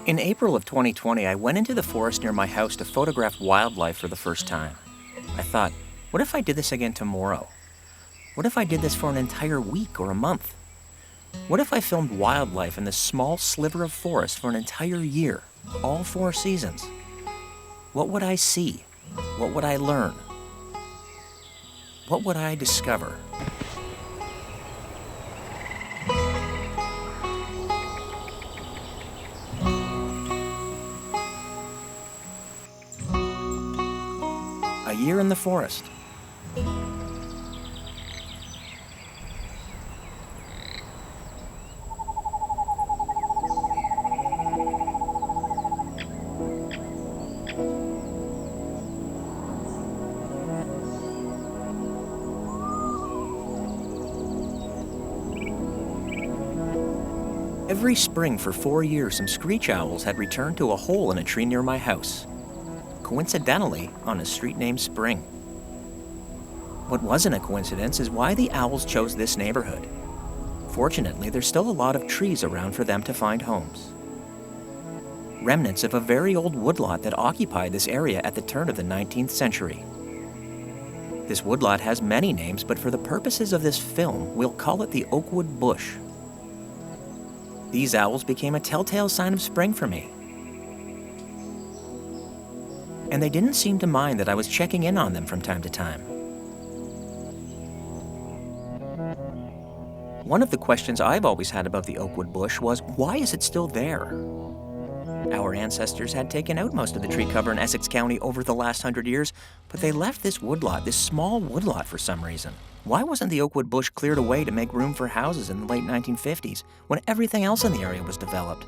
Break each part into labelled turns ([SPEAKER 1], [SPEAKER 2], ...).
[SPEAKER 1] In April of 2020, I went into the forest near my house to photograph wildlife for the first time. I thought, what if I did this again tomorrow? What if I did this for an entire week or a month? What if I filmed wildlife in this small sliver of forest for an entire year, all 4 seasons? What would I see? What would I learn? What would I discover? A year in the forest. Every spring for 4 years, some screech owls had returned to a hole in a tree near my house. Coincidentally, on a street named Spring. What wasn't a coincidence is why the owls chose this neighborhood. Fortunately, there's still a lot of trees around for them to find homes. Remnants of a very old woodlot that occupied this area at the turn of the 19th century. This woodlot has many names, but for the purposes of this film, we'll call it the Oakwood Bush. These owls became a telltale sign of spring for me. And they didn't seem to mind that I was checking in on them from time to time. One of the questions I've always had about the Oakwood Bush was, why is it still there? Our ancestors had taken out most of the tree cover in Essex County over the last 100 years, but they left this woodlot, this small woodlot, for some reason. Why wasn't the Oakwood Bush cleared away to make room for houses in the late 1950s, when everything else in the area was developed?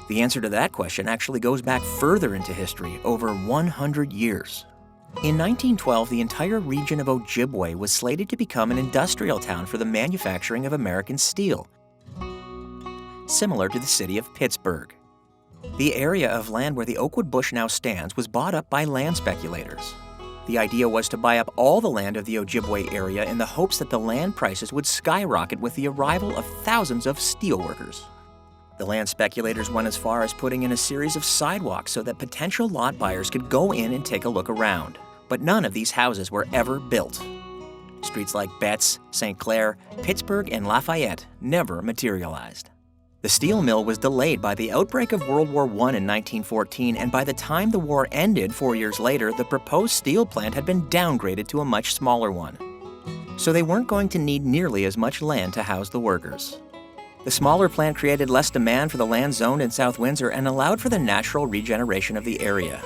[SPEAKER 1] The answer to that question actually goes back further into history, over 100 years. In 1912, the entire region of Ojibway was slated to become an industrial town for the manufacturing of American steel, similar to the city of Pittsburgh. The area of land where the Oakwood Bush now stands was bought up by land speculators. The idea was to buy up all the land of the Ojibway area in the hopes that the land prices would skyrocket with the arrival of thousands of steelworkers. The land speculators went as far as putting in a series of sidewalks so that potential lot buyers could go in and take a look around. But none of these houses were ever built. Streets like Betts, St. Clair, Pittsburgh, and Lafayette never materialized. The steel mill was delayed by the outbreak of World War I in 1914, and by the time the war ended 4 years later, the proposed steel plant had been downgraded to a much smaller one. So they weren't going to need nearly as much land to house the workers. The smaller plant created less demand for the land zoned in South Windsor and allowed for the natural regeneration of the area.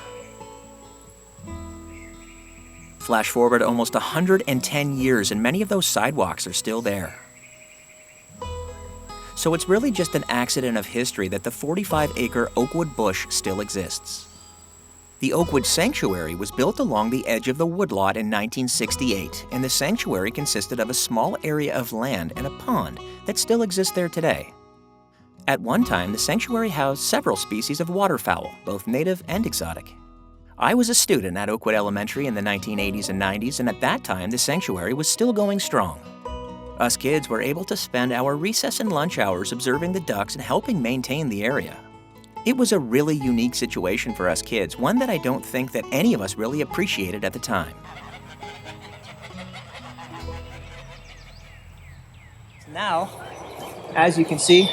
[SPEAKER 1] Flash forward almost 110 years, and many of those sidewalks are still there. So it's really just an accident of history that the 45-acre Oakwood Bush still exists. The Oakwood Sanctuary was built along the edge of the woodlot in 1968, and the sanctuary consisted of a small area of land and a pond that still exists there today. At one time, the sanctuary housed several species of waterfowl, both native and exotic. I was a student at Oakwood Elementary in the 1980s and 90s, and at that time, the sanctuary was still going strong. Us kids were able to spend our recess and lunch hours observing the ducks and helping maintain the area. It was a really unique situation for us kids, one that I don't think that any of us really appreciated at the time.
[SPEAKER 2] Now, as you can see,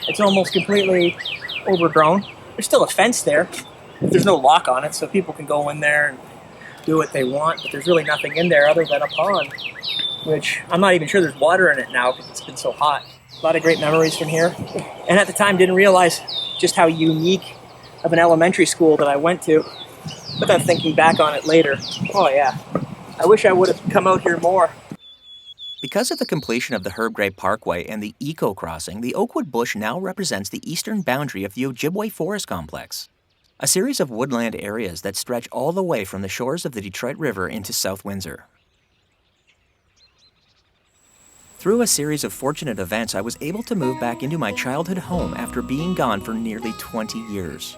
[SPEAKER 2] it's almost completely overgrown. There's still a fence there, but there's no lock on it, so people can go in there and do what they want, but there's really nothing in there other than a pond, which I'm not even sure there's water in it now because it's been so hot. A lot of great memories from here. And at the time, didn't realize just how unique of an elementary school that I went to. But then thinking back on it later, oh yeah, I wish I would have come out here more.
[SPEAKER 1] Because of the completion of the Herb Gray Parkway and the Eco Crossing, the Oakwood Bush now represents the eastern boundary of the Ojibway Forest Complex, a series of woodland areas that stretch all the way from the shores of the Detroit River into South Windsor. Through a series of fortunate events, I was able to move back into my childhood home after being gone for nearly 20 years.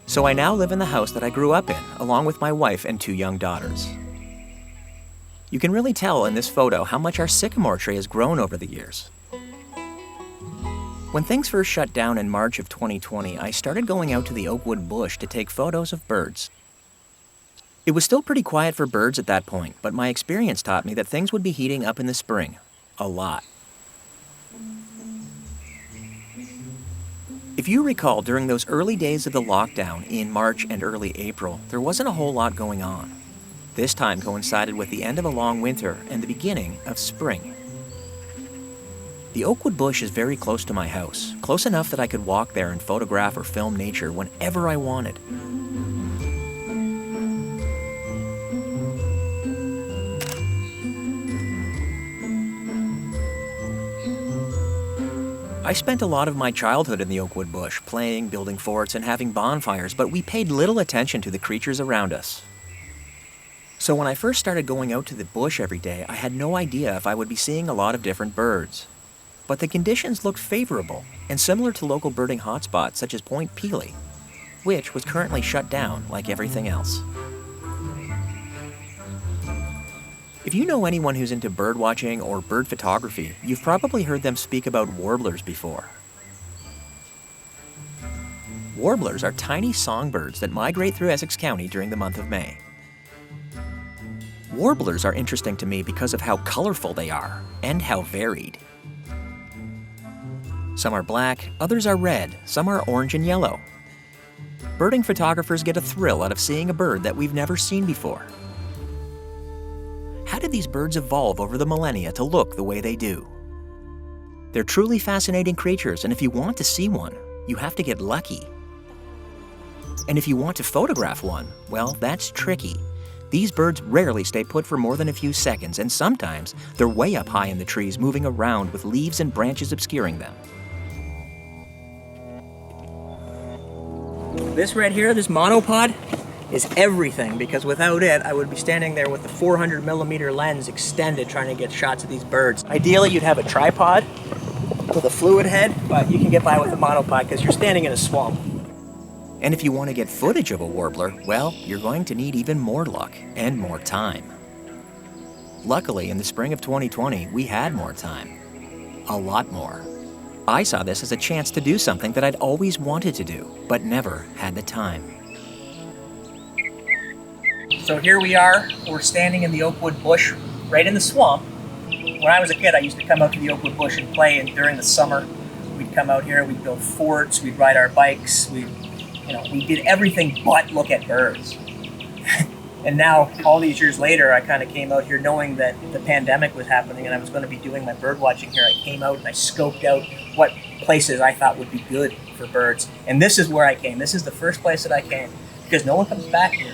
[SPEAKER 1] So I now live in the house that I grew up in, along with my wife and 2 young daughters. You can really tell in this photo how much our sycamore tree has grown over the years. When things first shut down in March of 2020, I started going out to the Oakwood Bush to take photos of birds. It was still pretty quiet for birds at that point, but my experience taught me that things would be heating up in the spring. A lot. If you recall, during those early days of the lockdown in March and early April, there wasn't a whole lot going on. This time coincided with the end of a long winter and the beginning of spring. The Oakwood Bush is very close to my house, close enough that I could walk there and photograph or film nature whenever I wanted. I spent a lot of my childhood in the Oakwood Bush, playing, building forts, and having bonfires, but we paid little attention to the creatures around us. So when I first started going out to the bush every day, I had no idea if I would be seeing a lot of different birds. But the conditions looked favorable, and similar to local birding hotspots such as Point Pelee, which was currently shut down like everything else. If you know anyone who's into bird watching or bird photography, you've probably heard them speak about warblers before. Warblers are tiny songbirds that migrate through Essex County during the month of May. Warblers are interesting to me because of how colorful they are and how varied. Some are black, others are red, some are orange and yellow. Birding photographers get a thrill out of seeing a bird that we've never seen before. How did these birds evolve over the millennia to look the way they do? They're truly fascinating creatures, and if you want to see one, you have to get lucky. And if you want to photograph one, well, that's tricky. These birds rarely stay put for more than a few seconds, and sometimes they're way up high in the trees moving around with leaves and branches obscuring them.
[SPEAKER 2] This right here, this monopod, is everything, because without it, I would be standing there with the 400mm lens extended trying to get shots of these birds. Ideally, you'd have a tripod with a fluid head, but you can get by with a monopod because you're standing in a swamp.
[SPEAKER 1] And if you want to get footage of a warbler, well, you're going to need even more luck and more time. Luckily, in the spring of 2020, we had more time. A lot more. I saw this as a chance to do something that I'd always wanted to do, but never had the time.
[SPEAKER 2] So here we are, we're standing in the Oakwood Bush, right in the swamp. When I was a kid, I used to come out to the Oakwood Bush and play, and during the summer, we'd come out here, we'd build forts, we'd ride our bikes, we did everything but look at birds. And now, all these years later, I kind of came out here knowing that the pandemic was happening and I was going to be doing my bird watching here. I came out and I scoped out what places I thought would be good for birds. And this is where I came. This is the first place that I came, because no one comes back here.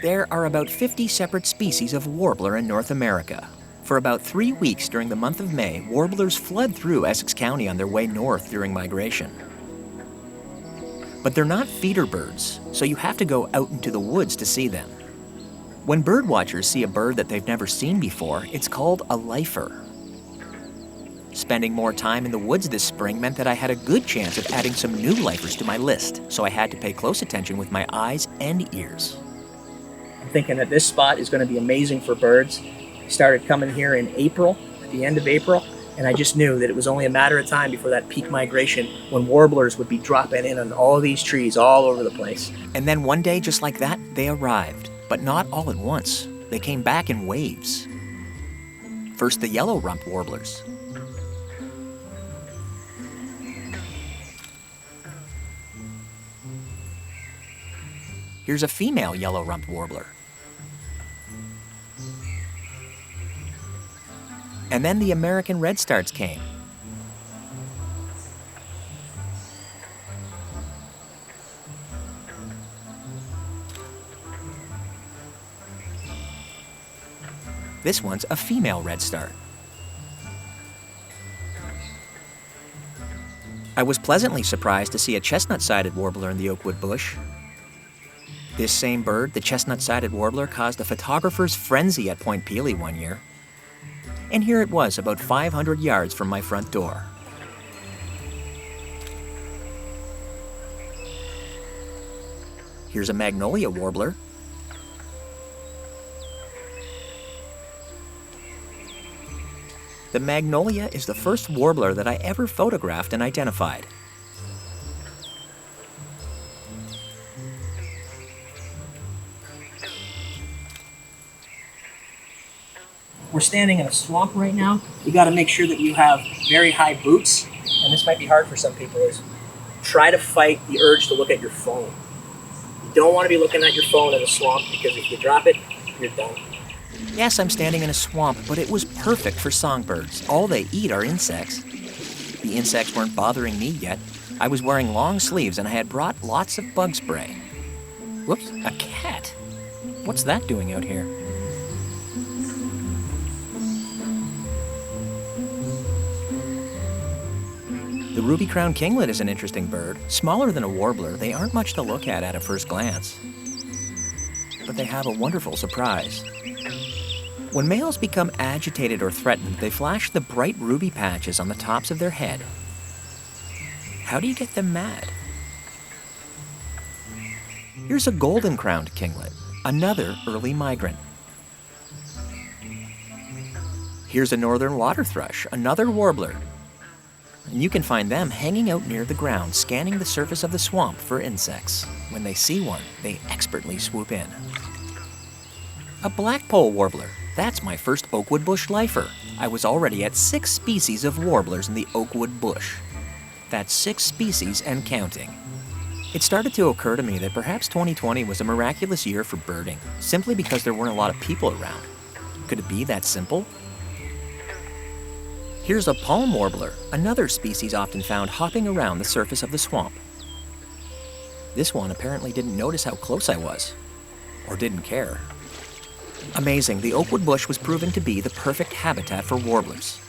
[SPEAKER 1] There are about 50 separate species of warbler in North America. For about 3 weeks during the month of May, warblers flood through Essex County on their way north during migration. But they're not feeder birds, so you have to go out into the woods to see them. When bird watchers see a bird that they've never seen before, it's called a lifer. Spending more time in the woods this spring meant that I had a good chance of adding some new lifers to my list, so I had to pay close attention with my eyes and ears.
[SPEAKER 2] I'm thinking that this spot is going to be amazing for birds. I started coming here in April, at the end of April, and I just knew that it was only a matter of time before that peak migration when warblers would be dropping in on all these trees all over the place.
[SPEAKER 1] And then one day, just like that, they arrived. But not all at once. They came back in waves. First, the yellow-rumped warblers. Here's a female yellow-rumped warbler. And then the American redstarts came. This one's a female redstart. I was pleasantly surprised to see a chestnut-sided warbler in the Oakwood Bush. This same bird, the chestnut-sided warbler, caused a photographer's frenzy at Point Pelee one year. And here it was, about 500 yards from my front door. Here's a magnolia warbler. The magnolia is the first warbler that I ever photographed and identified.
[SPEAKER 2] We're standing in a swamp right now. You got to make sure that you have very high boots, and this might be hard for some people, is try to fight the urge to look at your phone. You don't want to be looking at your phone in a swamp, because if you drop it, you're done.
[SPEAKER 1] Yes, I'm standing in a swamp, but it was perfect for songbirds. All they eat are insects. The insects weren't bothering me yet. I was wearing long sleeves and I had brought lots of bug spray. Whoops, a cat. What's that doing out here? The ruby-crowned kinglet is an interesting bird. Smaller than a warbler, they aren't much to look at a first glance. But they have a wonderful surprise. When males become agitated or threatened, they flash the bright ruby patches on the tops of their head. How do you get them mad? Here's a golden-crowned kinglet, another early migrant. Here's a northern water thrush, another warbler. And you can find them hanging out near the ground, scanning the surface of the swamp for insects. When they see one, they expertly swoop in. A blackpoll warbler. That's my first Oakwood Bush lifer. I was already at 6 species of warblers in the Oakwood Bush. That's 6 species and counting. It started to occur to me that perhaps 2020 was a miraculous year for birding, simply because there weren't a lot of people around. Could it be that simple? Here's a palm warbler, another species often found hopping around the surface of the swamp. This one apparently didn't notice how close I was, or didn't care. Amazing, the Oakwood Bush was proven to be the perfect habitat for warblers.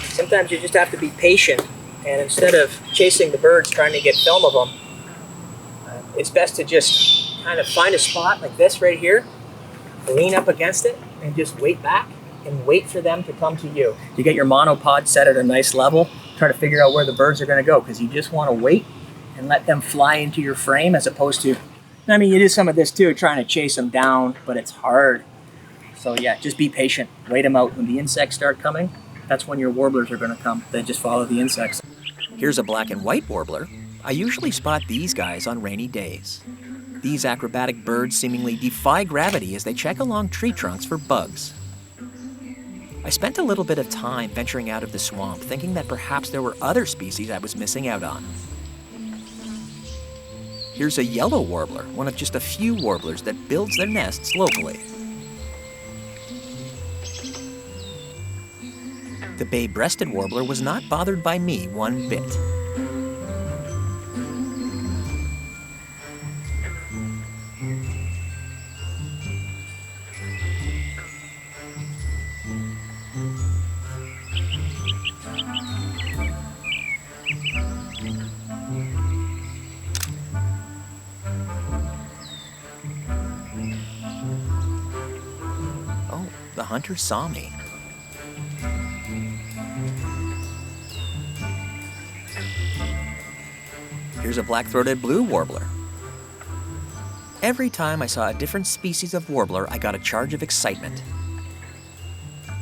[SPEAKER 2] Sometimes you just have to be patient, and instead of chasing the birds trying to get film of them, it's best to just kind of find a spot like this right here, lean up against it, and just wait back and wait for them to come to you. You get your monopod set at a nice level, try to figure out where the birds are going to go, because you just want to wait and let them fly into your frame, as opposed to, I mean, you do some of this too, trying to chase them down, but it's hard. So yeah, just be patient, wait them out. When the insects start coming, that's when your warblers are going to come. Then just follow the insects.
[SPEAKER 1] Here's a black and white warbler. I usually spot these guys on rainy days. These acrobatic birds seemingly defy gravity as they check along tree trunks for bugs. I spent a little bit of time venturing out of the swamp, thinking that perhaps there were other species I was missing out on. Here's a yellow warbler, one of just a few warblers that builds their nests locally. The bay-breasted warbler was not bothered by me one bit. Oh, the hunter saw me. Here's a black-throated blue warbler. Every time I saw a different species of warbler, I got a charge of excitement.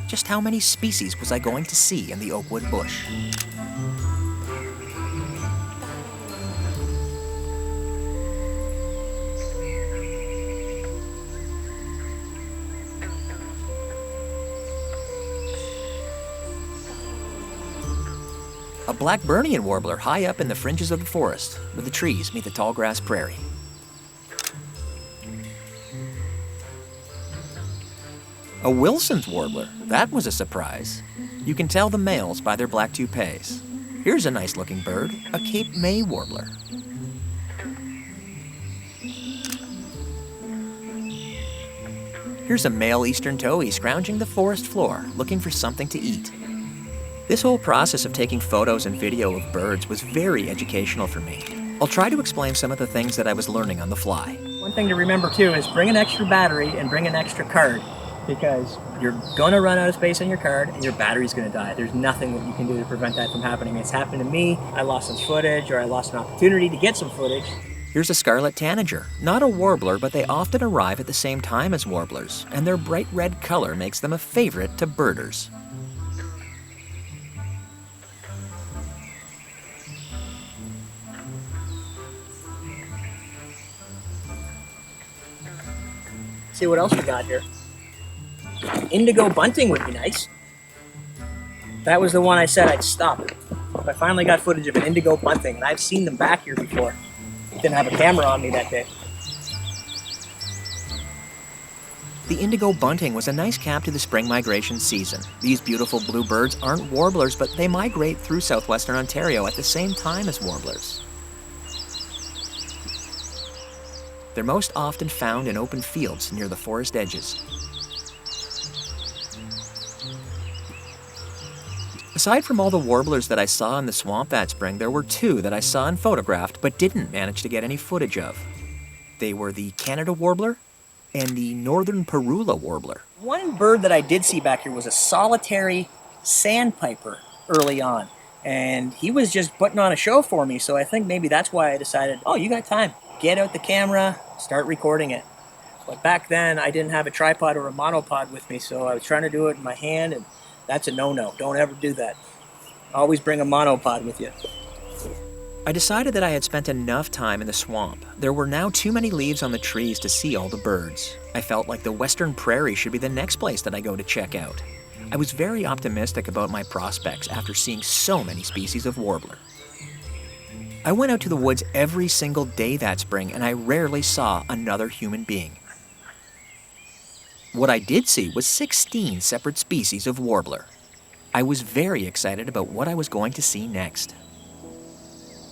[SPEAKER 1] Just how many species was I going to see in the Oakwood Bush? A Blackburnian warbler high up in the fringes of the forest, where the trees meet the tall grass prairie. A Wilson's warbler, that was a surprise. You can tell the males by their black toupees. Here's a nice looking bird, a Cape May warbler. Here's a male eastern towhee scrounging the forest floor, looking for something to eat. This whole process of taking photos and video of birds was very educational for me. I'll try to explain some of the things that I was learning on the fly.
[SPEAKER 2] One thing to remember too is bring an extra battery and bring an extra card, because you're going to run out of space on your card and your battery's going to die. There's nothing that you can do to prevent that from happening. It's happened to me. I lost some footage, or I lost an opportunity to get some footage.
[SPEAKER 1] Here's a scarlet tanager, not a warbler, but they often arrive at the same time as warblers, and their bright red color makes them a favorite to birders.
[SPEAKER 2] See what else we got here. Indigo bunting would be nice. That was the one I said I'd stop. I finally got footage of an indigo bunting, and I've seen them back here before. Didn't have a camera on me that day.
[SPEAKER 1] The indigo bunting was a nice cap to the spring migration season. These beautiful blue birds aren't warblers, but they migrate through southwestern Ontario at the same time as warblers. They're most often found in open fields near the forest edges. Aside from all the warblers that I saw in the swamp that spring, there were two that I saw and photographed but didn't manage to get any footage of. They were the Canada warbler and the northern Parula warbler.
[SPEAKER 2] One bird that I did see back here was a solitary sandpiper early on. And he was just putting on a show for me, so I think maybe that's why I decided, oh, you got time. Get out the camera, start recording it. But back then, I didn't have a tripod or a monopod with me, so I was trying to do it in my hand, and that's a no-no. Don't ever do that. Always bring a monopod with you.
[SPEAKER 1] I decided that I had spent enough time in the swamp. There were now too many leaves on the trees to see all the birds. I felt like the Western Prairie should be the next place that I go to check out. I was very optimistic about my prospects after seeing so many species of warbler. I went out to the woods every single day that spring, and I rarely saw another human being. What I did see was 16 separate species of warbler. I was very excited about what I was going to see next.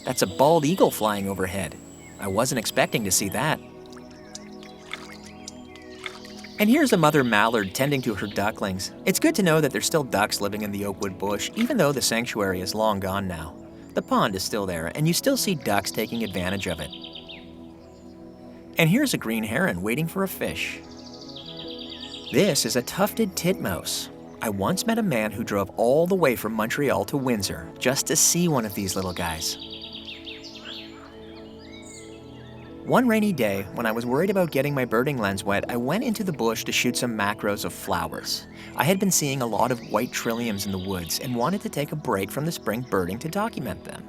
[SPEAKER 1] That's a bald eagle flying overhead. I wasn't expecting to see that. And here's a mother mallard tending to her ducklings. It's good to know that there's still ducks living in the Oakwood Bush, even though the sanctuary is long gone now. The pond is still there, and you still see ducks taking advantage of it. And here's a green heron waiting for a fish. This is a tufted titmouse. I once met a man who drove all the way from Montreal to Windsor just to see one of these little guys. One rainy day, when I was worried about getting my birding lens wet, I went into the bush to shoot some macros of flowers. I had been seeing a lot of white trilliums in the woods and wanted to take a break from the spring birding to document them.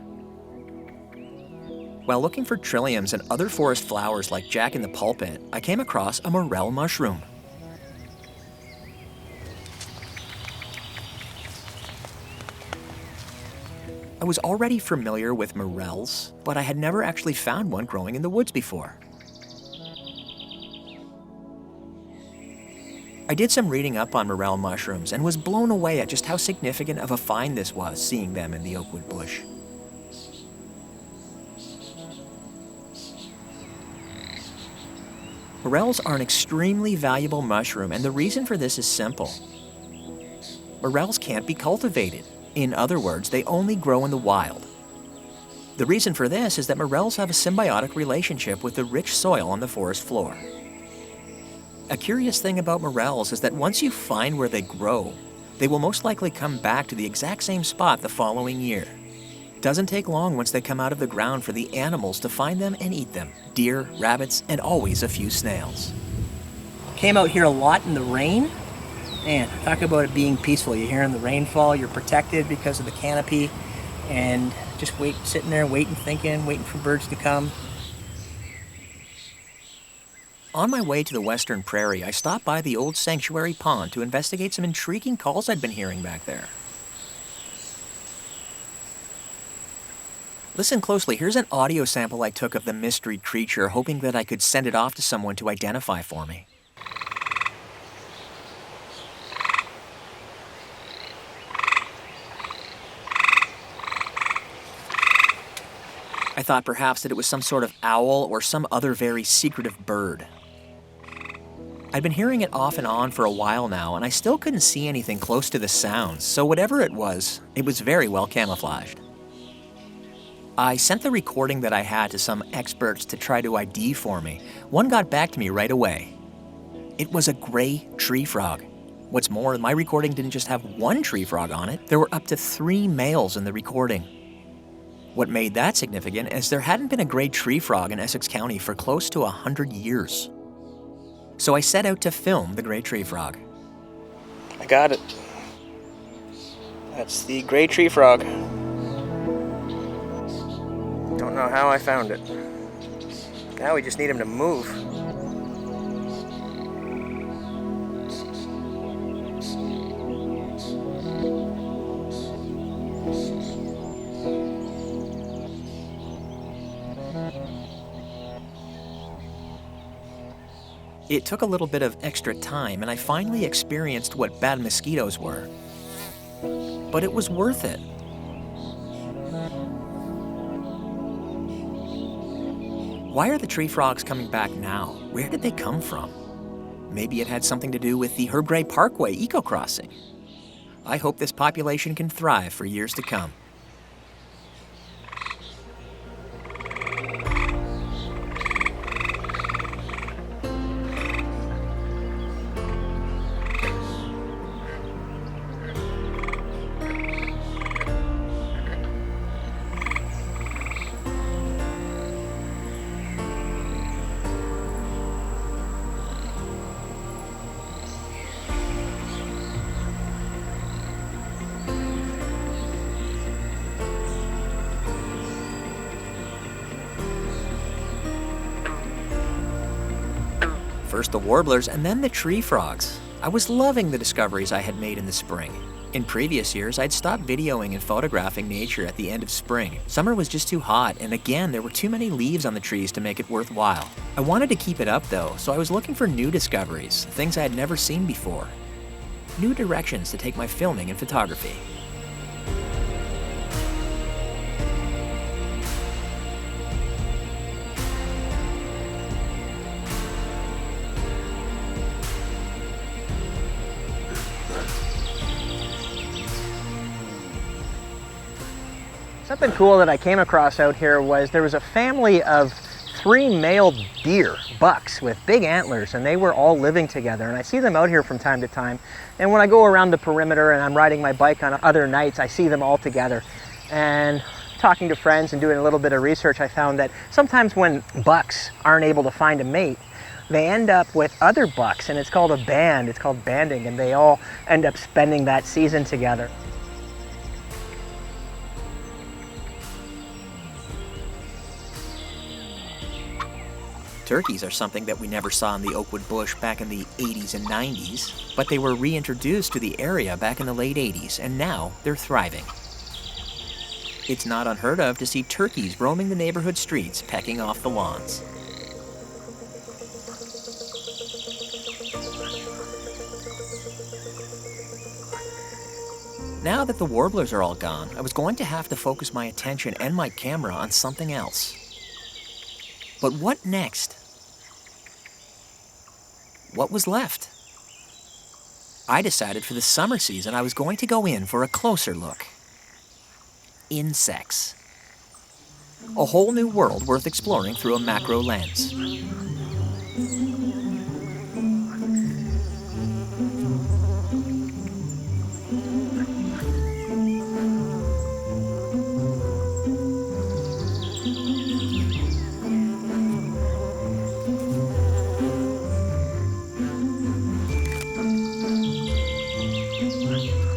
[SPEAKER 1] While looking for trilliums and other forest flowers like jack-in-the-pulpit, I came across a morel mushroom. I was already familiar with morels, but I had never actually found one growing in the woods before. I did some reading up on morel mushrooms and was blown away at just how significant of a find this was, seeing them in the Oakwood Bush. Morels are an extremely valuable mushroom, and the reason for this is simple. Morels can't be cultivated. In other words, they only grow in the wild. The reason for this is that morels have a symbiotic relationship with the rich soil on the forest floor. A curious thing about morels is that once you find where they grow, they will most likely come back to the exact same spot the following year. It doesn't take long once they come out of the ground for the animals to find them and eat them. Deer, rabbits, and always a few snails.
[SPEAKER 2] Came out here a lot in the rain. Man, talk about it being peaceful. You're hearing the rainfall, you're protected because of the canopy, and just sitting there waiting, thinking, waiting for birds to come.
[SPEAKER 1] On my way to the Western Prairie, I stopped by the old sanctuary pond to investigate some intriguing calls I'd been hearing back there. Listen closely, here's an audio sample I took of the mystery creature, hoping that I could send it off to someone to identify for me. I thought perhaps that it was some sort of owl or some other very secretive bird. I'd been hearing it off and on for a while now, and I still couldn't see anything close to the sounds, so whatever it was very well camouflaged. I sent the recording that I had to some experts to try to ID for me. One got back to me right away. It was a gray tree frog. What's more, my recording didn't just have one tree frog on it, there were up to 3 males in the recording. What made that significant is there hadn't been a gray tree frog in Essex County for close to 100 years. So I set out to film the gray tree frog.
[SPEAKER 2] I got it. That's the gray tree frog. Don't know how I found it. Now we just need him to move.
[SPEAKER 1] It took a little bit of extra time, and I finally experienced what bad mosquitoes were. But it was worth it. Why are the tree frogs coming back now? Where did they come from? Maybe it had something to do with the Herb Gray Parkway eco-crossing. I hope this population can thrive for years to come. First the warblers and then the tree frogs. I was loving the discoveries I had made in the spring. In previous years, I'd stopped videoing and photographing nature at the end of spring. Summer was just too hot, and again, there were too many leaves on the trees to make it worthwhile. I wanted to keep it up though, so I was looking for new discoveries, things I had never seen before. New directions to take my filming and photography.
[SPEAKER 2] Something cool that I came across out here was there was a family of 3 male deer, bucks with big antlers, and they were all living together. And I see them out here from time to time. And when I go around the perimeter and I'm riding my bike on other nights, I see them all together. And talking to friends and doing a little bit of research, I found that sometimes when bucks aren't able to find a mate, they end up with other bucks, and it's called a band. It's called banding, and they all end up spending that season together.
[SPEAKER 1] Turkeys are something that we never saw in the Oakwood Bush back in the 80s and 90s, but they were reintroduced to the area back in the late 80s, and now they're thriving. It's not unheard of to see turkeys roaming the neighborhood streets, pecking off the lawns. Now that the warblers are all gone, I was going to have to focus my attention and my camera on something else. But what next? What was left? I decided for the summer season I was going to go in for a closer look. Insects. A whole new world worth exploring through a macro lens.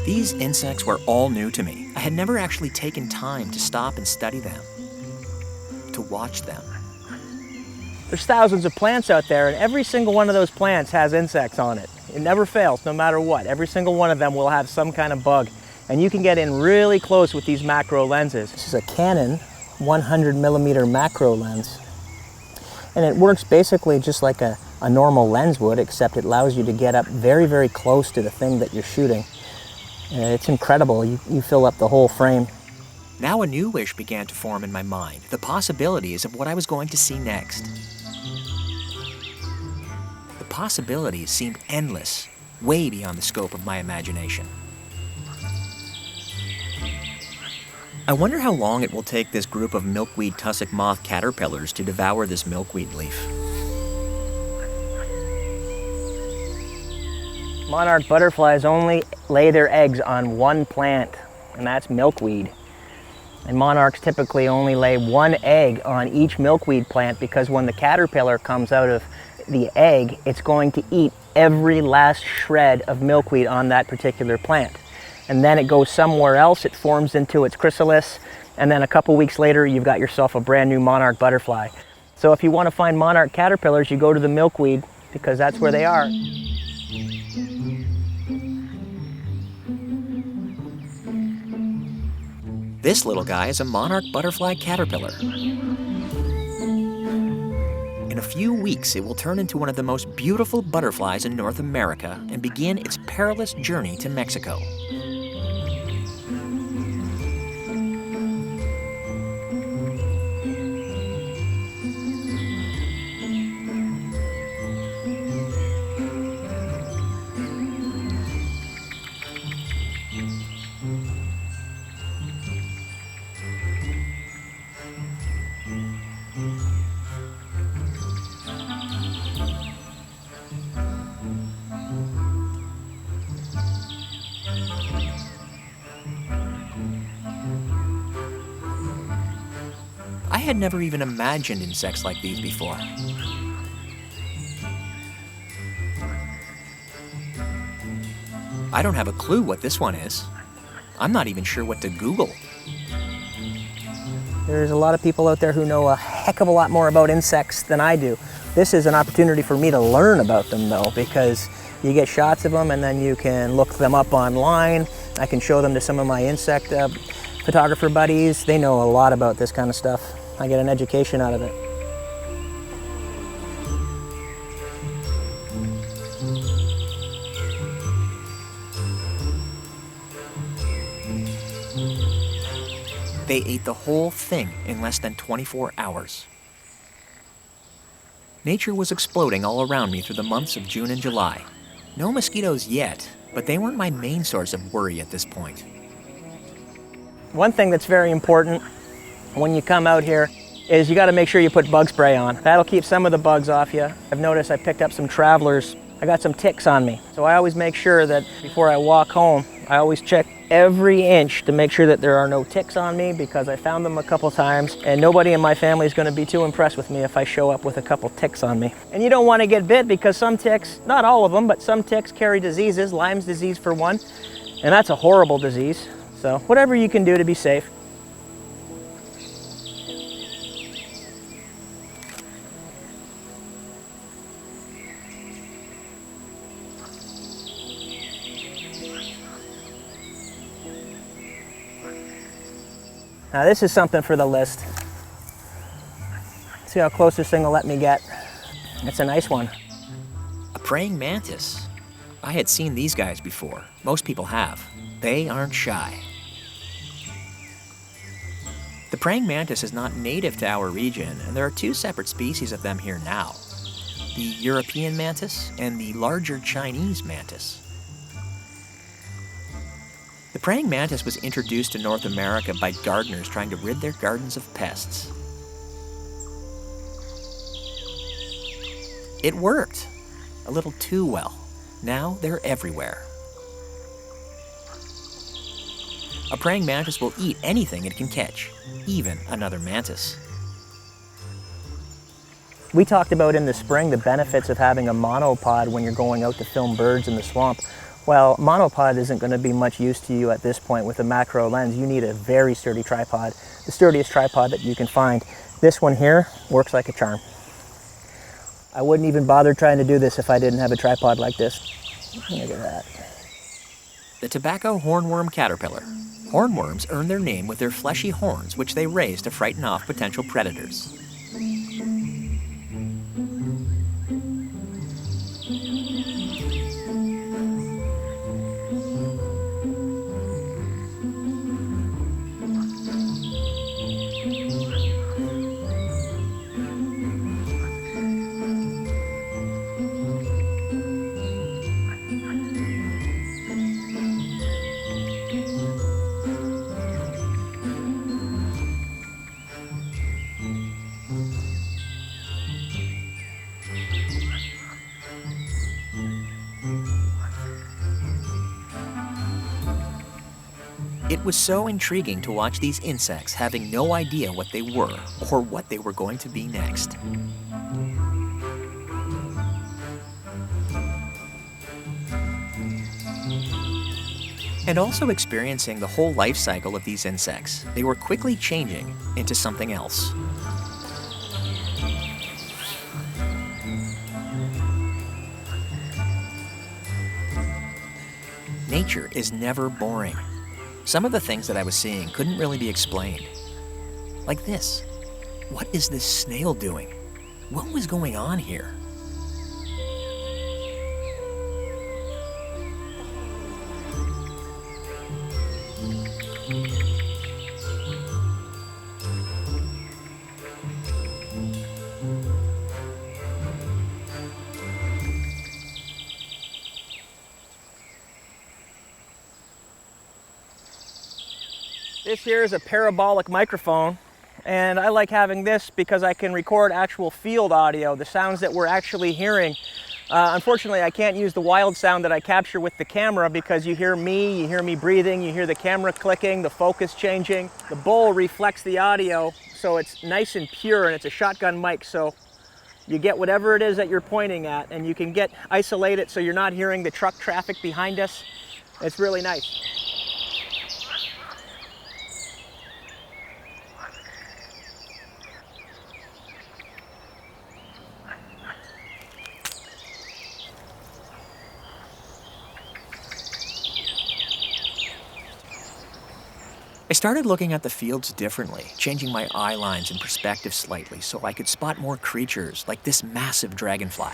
[SPEAKER 1] These insects were all new to me. I had never actually taken time to stop and study them, to watch them.
[SPEAKER 2] There's thousands of plants out there, and every single one of those plants has insects on it. It never fails, no matter what. Every single one of them will have some kind of bug, and you can get in really close with these macro lenses. This is a Canon 100mm macro lens, and it works basically just like a normal lens would, except it allows you to get up very, very close to the thing that you're shooting. It's incredible. You fill up the whole frame.
[SPEAKER 1] Now a new wish began to form in my mind, the possibilities of what I was going to see next. The possibilities seemed endless, way beyond the scope of my imagination. I wonder how long it will take this group of milkweed tussock moth caterpillars to devour this milkweed leaf.
[SPEAKER 2] Monarch butterflies only lay their eggs on one plant, and that's milkweed. And monarchs typically only lay one egg on each milkweed plant because when the caterpillar comes out of the egg, it's going to eat every last shred of milkweed on that particular plant. And then it goes somewhere else, it forms into its chrysalis, and then a couple weeks later you've got yourself a brand new monarch butterfly. So if you want to find monarch caterpillars, you go to the milkweed because that's where they are.
[SPEAKER 1] This little guy is a monarch butterfly caterpillar. And In a few weeks, it will turn into one of the most beautiful butterflies in North America and begin its perilous journey to Mexico. I had never even imagined insects like these before. I don't have a clue what this one is. I'm not even sure what to Google.
[SPEAKER 2] There's a lot of people out there who know a heck of a lot more about insects than I do. This is an opportunity for me to learn about them though, because you get shots of them and then you can look them up online. I can show them to some of my insect photographer buddies. They know a lot about this kind of stuff. I get an education out of it.
[SPEAKER 1] They ate the whole thing in less than 24 hours. Nature was exploding all around me through the months of June and July. No mosquitoes yet, but they weren't my main source of worry at this point.
[SPEAKER 2] One thing that's very important when you come out here is you got to make sure you put bug spray on. That'll keep some of the bugs off you. I've noticed I picked up some travelers. I got some ticks on me. So I always make sure that before I walk home, I always check every inch to make sure that there are no ticks on me, because I found them a couple times and nobody in my family is going to be too impressed with me if I show up with a couple ticks on me. And you don't want to get bit because some ticks, not all of them, but some ticks carry diseases, Lyme's disease for one, and that's a horrible disease. So whatever you can do to be safe. Now this is something for the list. See how close this thing will let me get. It's a nice one.
[SPEAKER 1] A praying mantis. I had seen these guys before. Most people have. They aren't shy. The praying mantis is not native to our region, and there are two separate species of them here now. The European mantis and the larger Chinese mantis. The praying mantis was introduced to North America by gardeners trying to rid their gardens of pests. It worked. A little too well. Now they're everywhere. A praying mantis will eat anything it can catch, even another mantis.
[SPEAKER 2] We talked about in the spring the benefits of having a monopod when you're going out to film birds in the swamp. Well, monopod isn't going to be much use to you at this point with a macro lens. You need a very sturdy tripod, the sturdiest tripod that you can find. This one here works like a charm. I wouldn't even bother trying to do this if I didn't have a tripod like this. Look at that.
[SPEAKER 1] The tobacco hornworm caterpillar. Hornworms earn their name with their fleshy horns, which they raise to frighten off potential predators. It was so intriguing to watch these insects having no idea what they were or what they were going to be next. And also experiencing the whole life cycle of these insects, they were quickly changing into something else. Nature is never boring. Some of the things that I was seeing couldn't really be explained. Like this. What is this snail doing? What was going on here?
[SPEAKER 2] This here is a parabolic microphone, and I like having this because I can record actual field audio, the sounds that we're actually hearing. Unfortunately, I can't use the wild sound that I capture with the camera because you hear me breathing, you hear the camera clicking, the focus changing. The bowl reflects the audio, so it's nice and pure, and it's a shotgun mic, so you get whatever it is that you're pointing at, and you can isolate it so you're not hearing the truck traffic behind us. It's really nice.
[SPEAKER 1] I started looking at the fields differently, changing my eye lines and perspective slightly so I could spot more creatures like this massive dragonfly.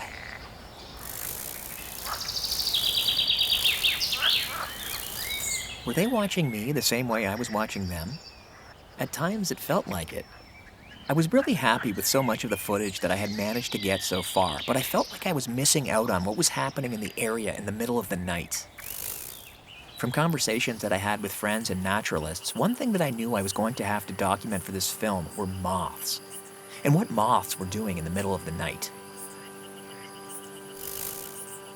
[SPEAKER 1] Were they watching me the same way I was watching them? At times it felt like it. I was really happy with so much of the footage that I had managed to get so far, but I felt like I was missing out on what was happening in the area in the middle of the night. From conversations that I had with friends and naturalists, one thing that I knew I was going to have to document for this film were moths, and what moths were doing in the middle of the night.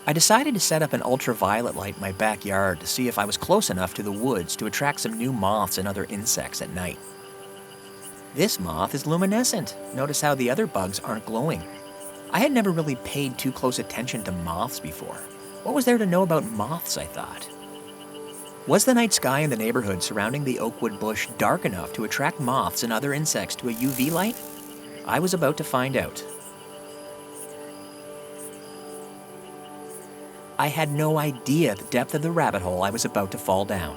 [SPEAKER 1] I decided to set up an ultraviolet light in my backyard to see if I was close enough to the woods to attract some new moths and other insects at night. This moth is luminescent. Notice how the other bugs aren't glowing. I had never really paid too close attention to moths before. What was there to know about moths, I thought? Was the night sky in the neighborhood surrounding the Oakwood Bush dark enough to attract moths and other insects to a UV light? I was about to find out. I had no idea the depth of the rabbit hole I was about to fall down.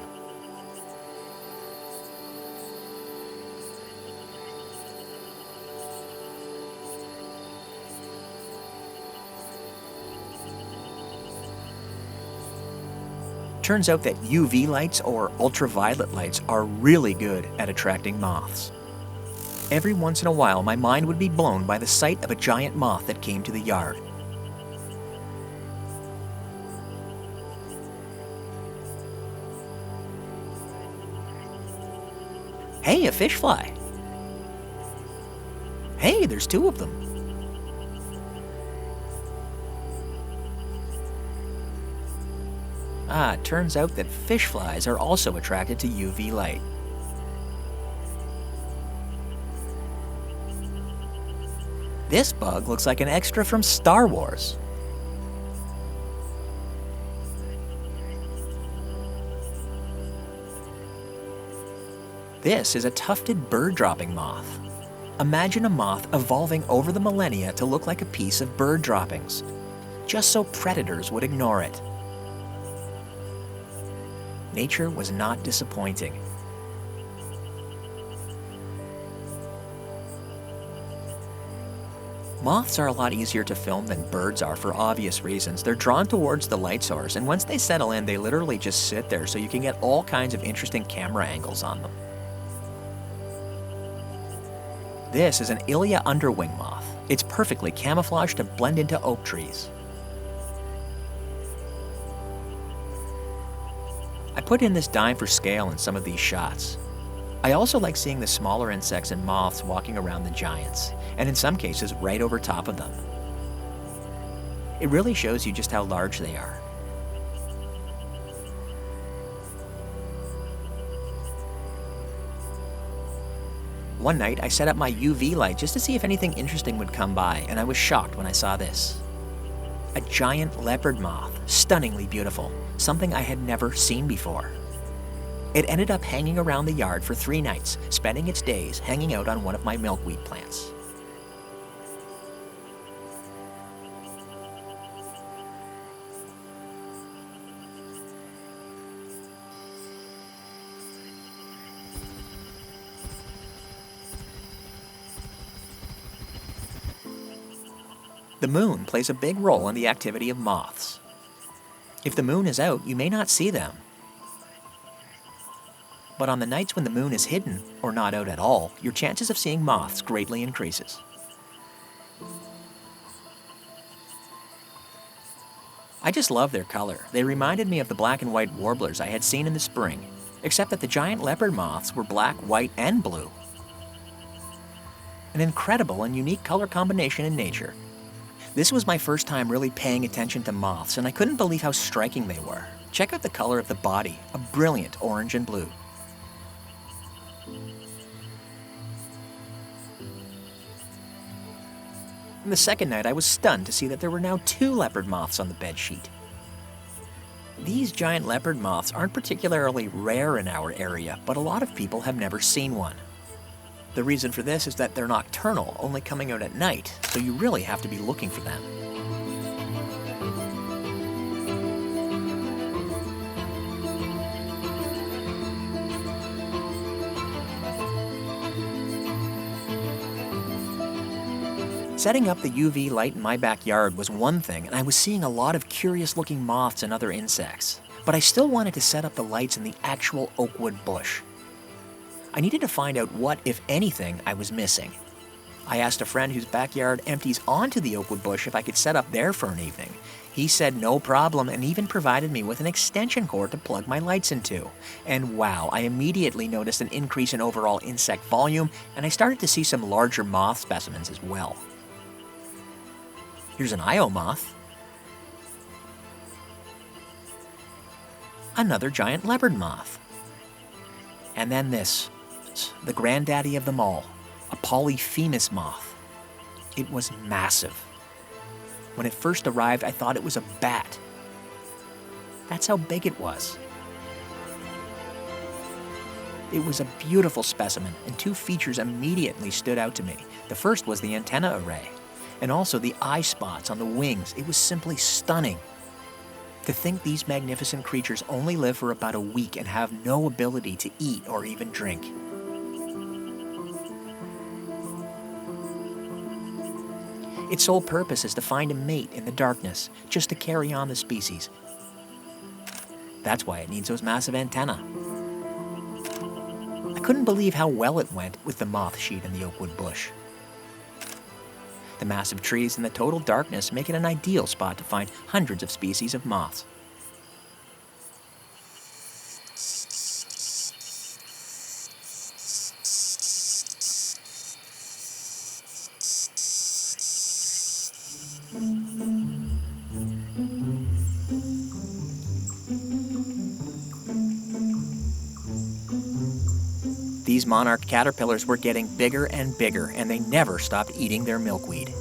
[SPEAKER 1] Turns out that UV lights or ultraviolet lights are really good at attracting moths. Every once in a while, my mind would be blown by the sight of a giant moth that came to the yard. Hey, a fish fly. Hey, there's two of them. It turns out that fish flies are also attracted to UV light. This bug looks like an extra from Star Wars. This is a tufted bird-dropping moth. Imagine a moth evolving over the millennia to look like a piece of bird droppings, just so predators would ignore it. Nature was not disappointing. Moths are a lot easier to film than birds are for obvious reasons. They're drawn towards the light source, and once they settle in, they literally just sit there, so you can get all kinds of interesting camera angles on them. This is an Ilia underwing moth. It's perfectly camouflaged to blend into oak trees. I put in this dime for scale in some of these shots. I also like seeing the smaller insects and moths walking around the giants, and in some cases right over top of them. It really shows you just how large they are. One night I set up my UV light just to see if anything interesting would come by, and I was shocked when I saw this. A giant leopard moth, stunningly beautiful, something I had never seen before. It ended up hanging around the yard for 3 nights, spending its days hanging out on one of my milkweed plants. The moon plays a big role in the activity of moths. If the moon is out, you may not see them. But on the nights when the moon is hidden, or not out at all, your chances of seeing moths greatly increases. I just love their color. They reminded me of the black and white warblers I had seen in the spring, except that the giant leopard moths were black, white, and blue. An incredible and unique color combination in nature. This was my first time really paying attention to moths, and I couldn't believe how striking they were. Check out the color of the body, a brilliant orange and blue. And the second night, I was stunned to see that there were now 2 leopard moths on the bedsheet. These giant leopard moths aren't particularly rare in our area, but a lot of people have never seen one. The reason for this is that they're nocturnal, only coming out at night, so you really have to be looking for them. Setting up the UV light in my backyard was one thing, and I was seeing a lot of curious-looking moths and other insects. But I still wanted to set up the lights in the actual Oakwood Bush. I needed to find out what, if anything, I was missing. I asked a friend whose backyard empties onto the Oakwood Bush if I could set up there for an evening. He said no problem and even provided me with an extension cord to plug my lights into. And wow, I immediately noticed an increase in overall insect volume, and I started to see some larger moth specimens as well. Here's an Io moth. Another giant leopard moth. And then this, the granddaddy of them all, a polyphemus moth. It was massive. When it first arrived, I thought it was a bat. That's how big it was. It was a beautiful specimen, and 2 features immediately stood out to me. The first was the antenna array, and also the eye spots on the wings. It was simply stunning. To think these magnificent creatures only live for about a week and have no ability to eat or even drink. Its sole purpose is to find a mate in the darkness, just to carry on the species. That's why it needs those massive antennae. I couldn't believe how well it went with the moth sheet in the Oakwood Bush. The massive trees and the total darkness make it an ideal spot to find hundreds of species of moths. These monarch caterpillars were getting bigger and bigger, and they never stopped eating their milkweed.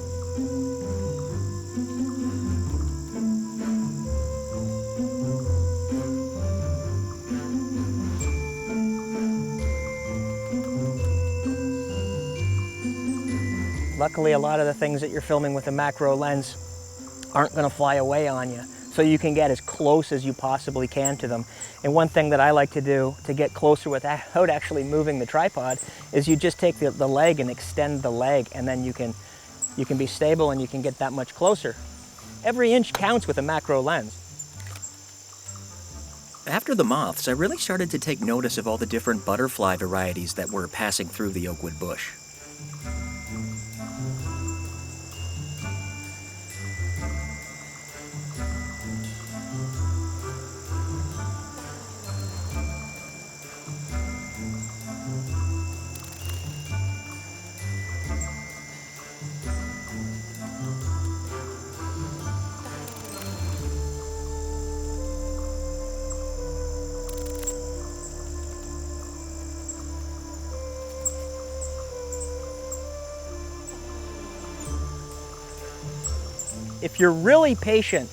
[SPEAKER 2] Luckily, a lot of the things that you're filming with a macro lens aren't going to fly away on you, so you can get as close as you possibly can to them. And one thing that I like to do to get closer without actually moving the tripod is you just take the leg and extend the leg, and then you can be stable and you can get that much closer. Every inch counts with a macro lens.
[SPEAKER 1] After the moths, I really started to take notice of all the different butterfly varieties that were passing through the Oakwood Bush.
[SPEAKER 2] If you're really patient,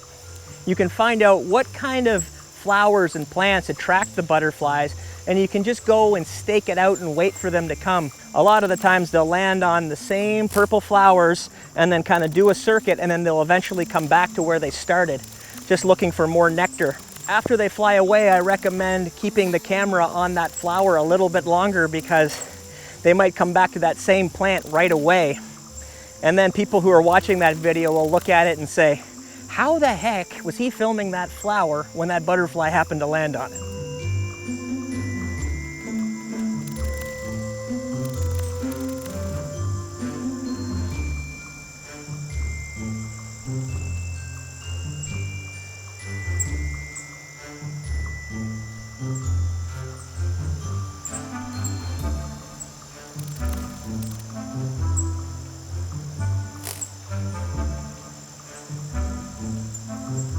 [SPEAKER 2] you can find out what kind of flowers and plants attract the butterflies, and you can just go and stake it out and wait for them to come. A lot of the times they'll land on the same purple flowers and then kind of do a circuit, and then they'll eventually come back to where they started, just looking for more nectar. After they fly away, I recommend keeping the camera on that flower a little bit longer because they might come back to that same plant right away. And then people who are watching that video will look at it and say, how the heck was he filming that flower when that butterfly happened to land on it?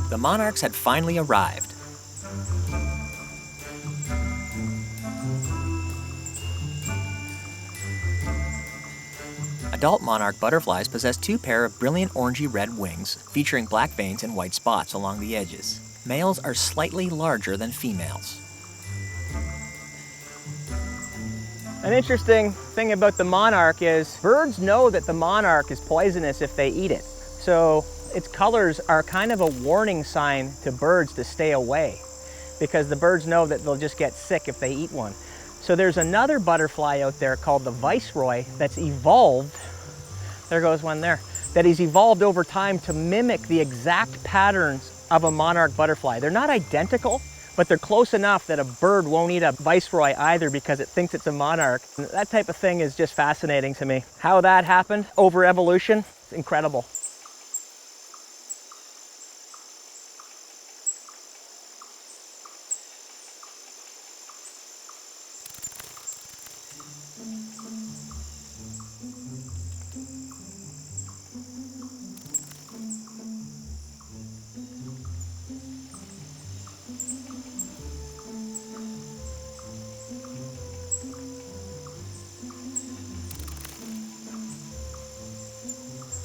[SPEAKER 1] The monarchs had finally arrived. Adult monarch butterflies possess two pair of brilliant orangey red wings featuring black veins and white spots along the edges. Males are slightly larger than females.
[SPEAKER 2] An interesting thing about the monarch is birds know that the monarch is poisonous if they eat it. So its colors are kind of a warning sign to birds to stay away, because the birds know that they'll just get sick if they eat one. So there's another butterfly out there called the viceroy that's evolved, there goes one there, that is evolved over time to mimic the exact patterns of a monarch butterfly. They're not identical, but they're close enough that a bird won't eat a viceroy either because it thinks it's a monarch. And that type of thing is just fascinating to me. How that happened over evolution, it's incredible.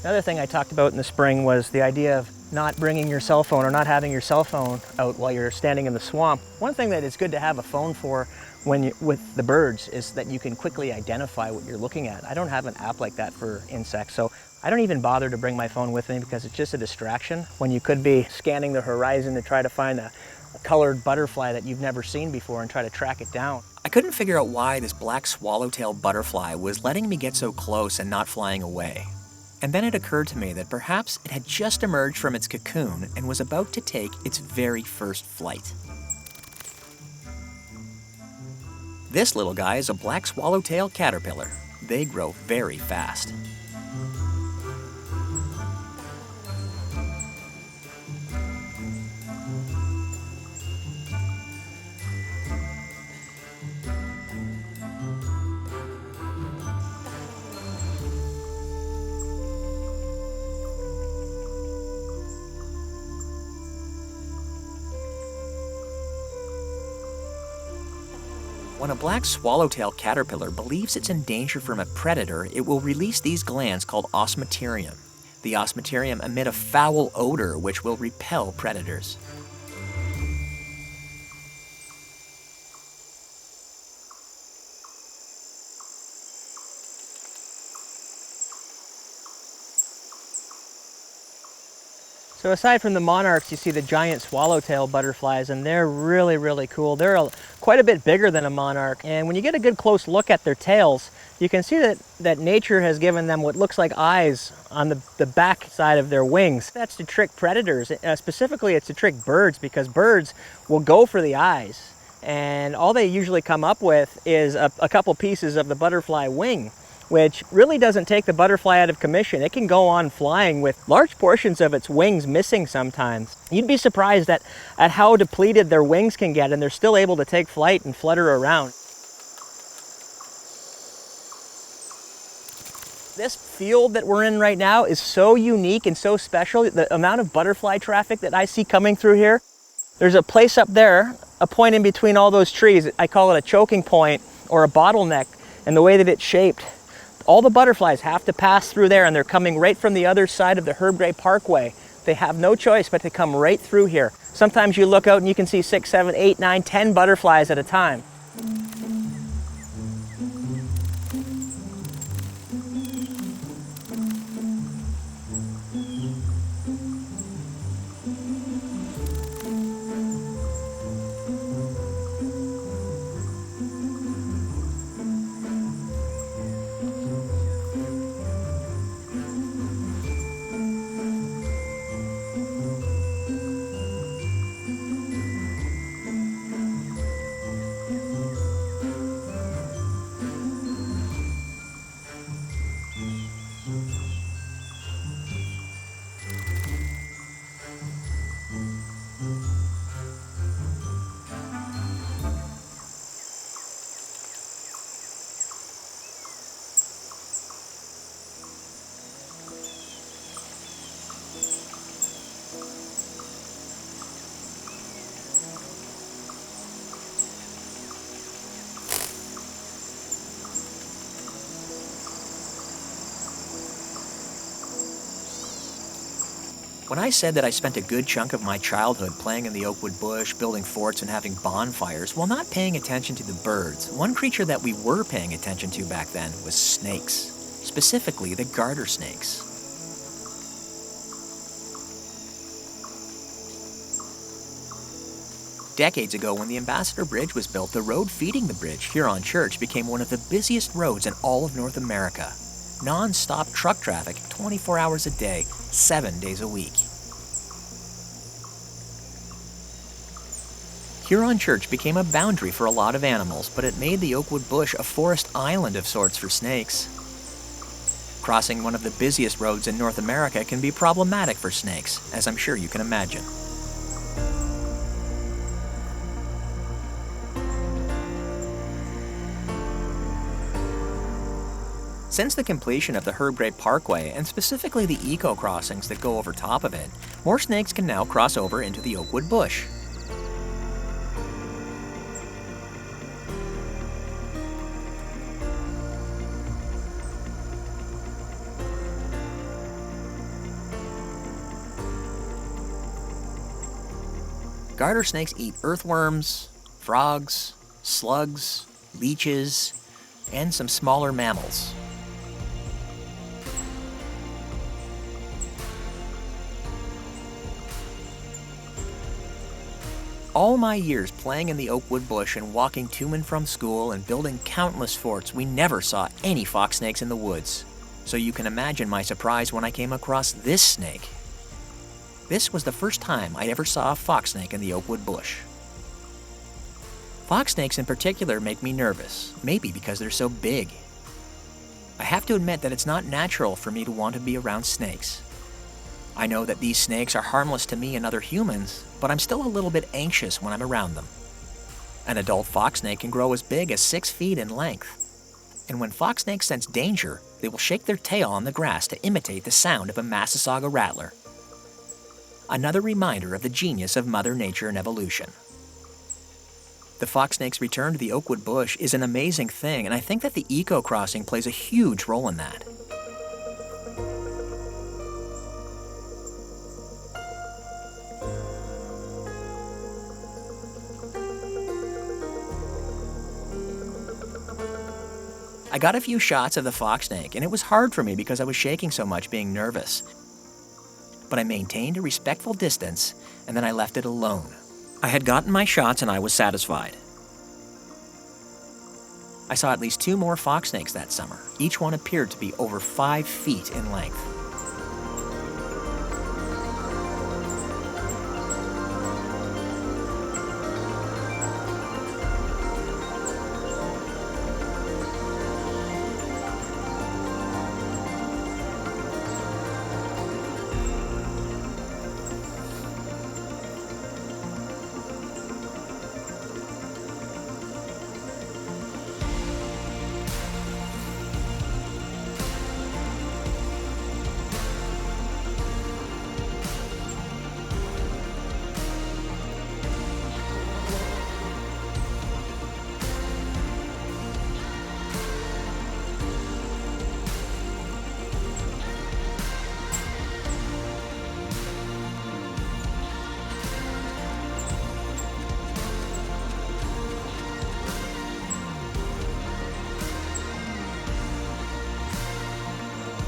[SPEAKER 2] Another thing I talked about in the spring was the idea of not bringing your cell phone or not having your cell phone out while you're standing in the swamp. One thing that it's good to have a phone for when you, with the birds, is that you can quickly identify what you're looking at. I don't have an app like that for insects, so I don't even bother to bring my phone with me because it's just a distraction when you could be scanning the horizon to try to find a colored butterfly that you've never seen before and try to track it down.
[SPEAKER 1] I couldn't figure out why this black swallowtail butterfly was letting me get so close and not flying away. And then it occurred to me that perhaps it had just emerged from its cocoon and was about to take its very first flight. This little guy is a black swallowtail caterpillar. They grow very fast. When a black swallowtail caterpillar believes it's in danger from a predator, it will release these glands called osmeterium. The osmeterium emit a foul odor which will repel predators.
[SPEAKER 2] So aside from the monarchs, you see the giant swallowtail butterflies, and they're really, really cool. They're quite a bit bigger than a monarch, and when you get a good close look at their tails, you can see that nature has given them what looks like eyes on the back side of their wings. That's to trick predators. Specifically, it's to trick birds, because birds will go for the eyes, and all they usually come up with is a couple pieces of the butterfly wing, which really doesn't take the butterfly out of commission. It can go on flying with large portions of its wings missing sometimes. You'd be surprised at how depleted their wings can get, and they're still able to take flight and flutter around. This field that we're in right now is so unique and so special. The amount of butterfly traffic that I see coming through here. There's a place up there, a point in between all those trees. I call it a choking point or a bottleneck, and the way that it's shaped. All the butterflies have to pass through there, and they're coming right from the other side of the Herb Gray Parkway. They have no choice but to come right through here. Sometimes you look out and you can see 6, 7, 8, 9, 10 butterflies at a time.
[SPEAKER 1] When I said that I spent a good chunk of my childhood playing in the Oakwood Bush, building forts and having bonfires, while not paying attention to the birds, one creature that we were paying attention to back then was snakes, specifically the garter snakes. Decades ago, when the Ambassador Bridge was built, the road feeding the bridge, Huron Church, became one of the busiest roads in all of North America. Non-stop truck traffic, 24 hours a day, 7 days a week. Huron Church became a boundary for a lot of animals, but it made the Oakwood Bush a forest island of sorts for snakes. Crossing one of the busiest roads in North America can be problematic for snakes, as I'm sure you can imagine. Since the completion of the Herb Gray Parkway, and specifically the eco-crossings that go over top of it, more snakes can now cross over into the Oakwood Bush. Garter snakes eat earthworms, frogs, slugs, leeches, and some smaller mammals. All my years playing in the Oakwood Bush and walking to and from school and building countless forts, we never saw any fox snakes in the woods. So you can imagine my surprise when I came across this snake. This was the first time I'd ever saw a fox snake in the Oakwood Bush. Fox snakes in particular make me nervous, maybe because they're so big. I have to admit that it's not natural for me to want to be around snakes. I know that these snakes are harmless to me and other humans, but I'm still a little bit anxious when I'm around them. An adult fox snake can grow as big as 6 feet in length. And when fox snakes sense danger, they will shake their tail on the grass to imitate the sound of a Massasauga rattler. Another reminder of the genius of Mother Nature and evolution. The fox snake's return to the Oakwood Bush is an amazing thing, and I think that the eco-crossing plays a huge role in that. I got a few shots of the fox snake, and it was hard for me because I was shaking so much, being nervous. But I maintained a respectful distance, and then I left it alone. I had gotten my shots and I was satisfied. I saw at least 2 more fox snakes that summer. Each one appeared to be over 5 feet in length.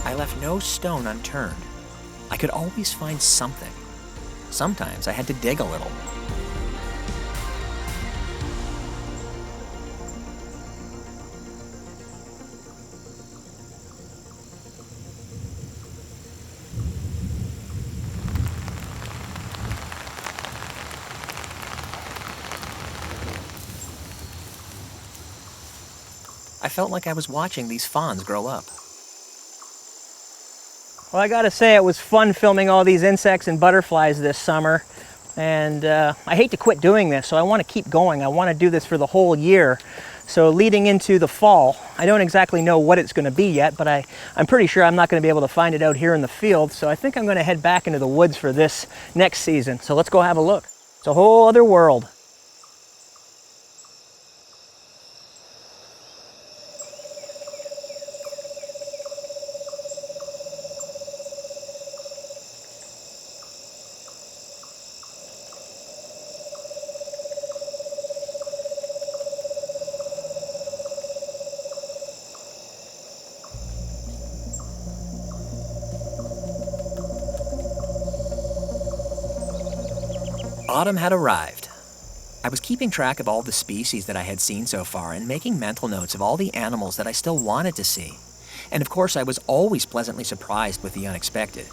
[SPEAKER 1] I left no stone unturned. I could always find something. Sometimes I had to dig a little. I felt like I was watching these fawns grow up.
[SPEAKER 2] Well, I gotta say it was fun filming all these insects and butterflies this summer, and I hate to quit doing this, so I want to keep going. I want to do this for the whole year. So leading into the fall, I don't exactly know what it's going to be yet, but I'm pretty sure I'm not going to be able to find it out here in the field, so I think I'm going to head back into the woods for this next season. So let's go have a look. It's a whole other world.
[SPEAKER 1] Autumn had arrived. I was keeping track of all the species that I had seen so far and making mental notes of all the animals that I still wanted to see. And of course, I was always pleasantly surprised with the unexpected.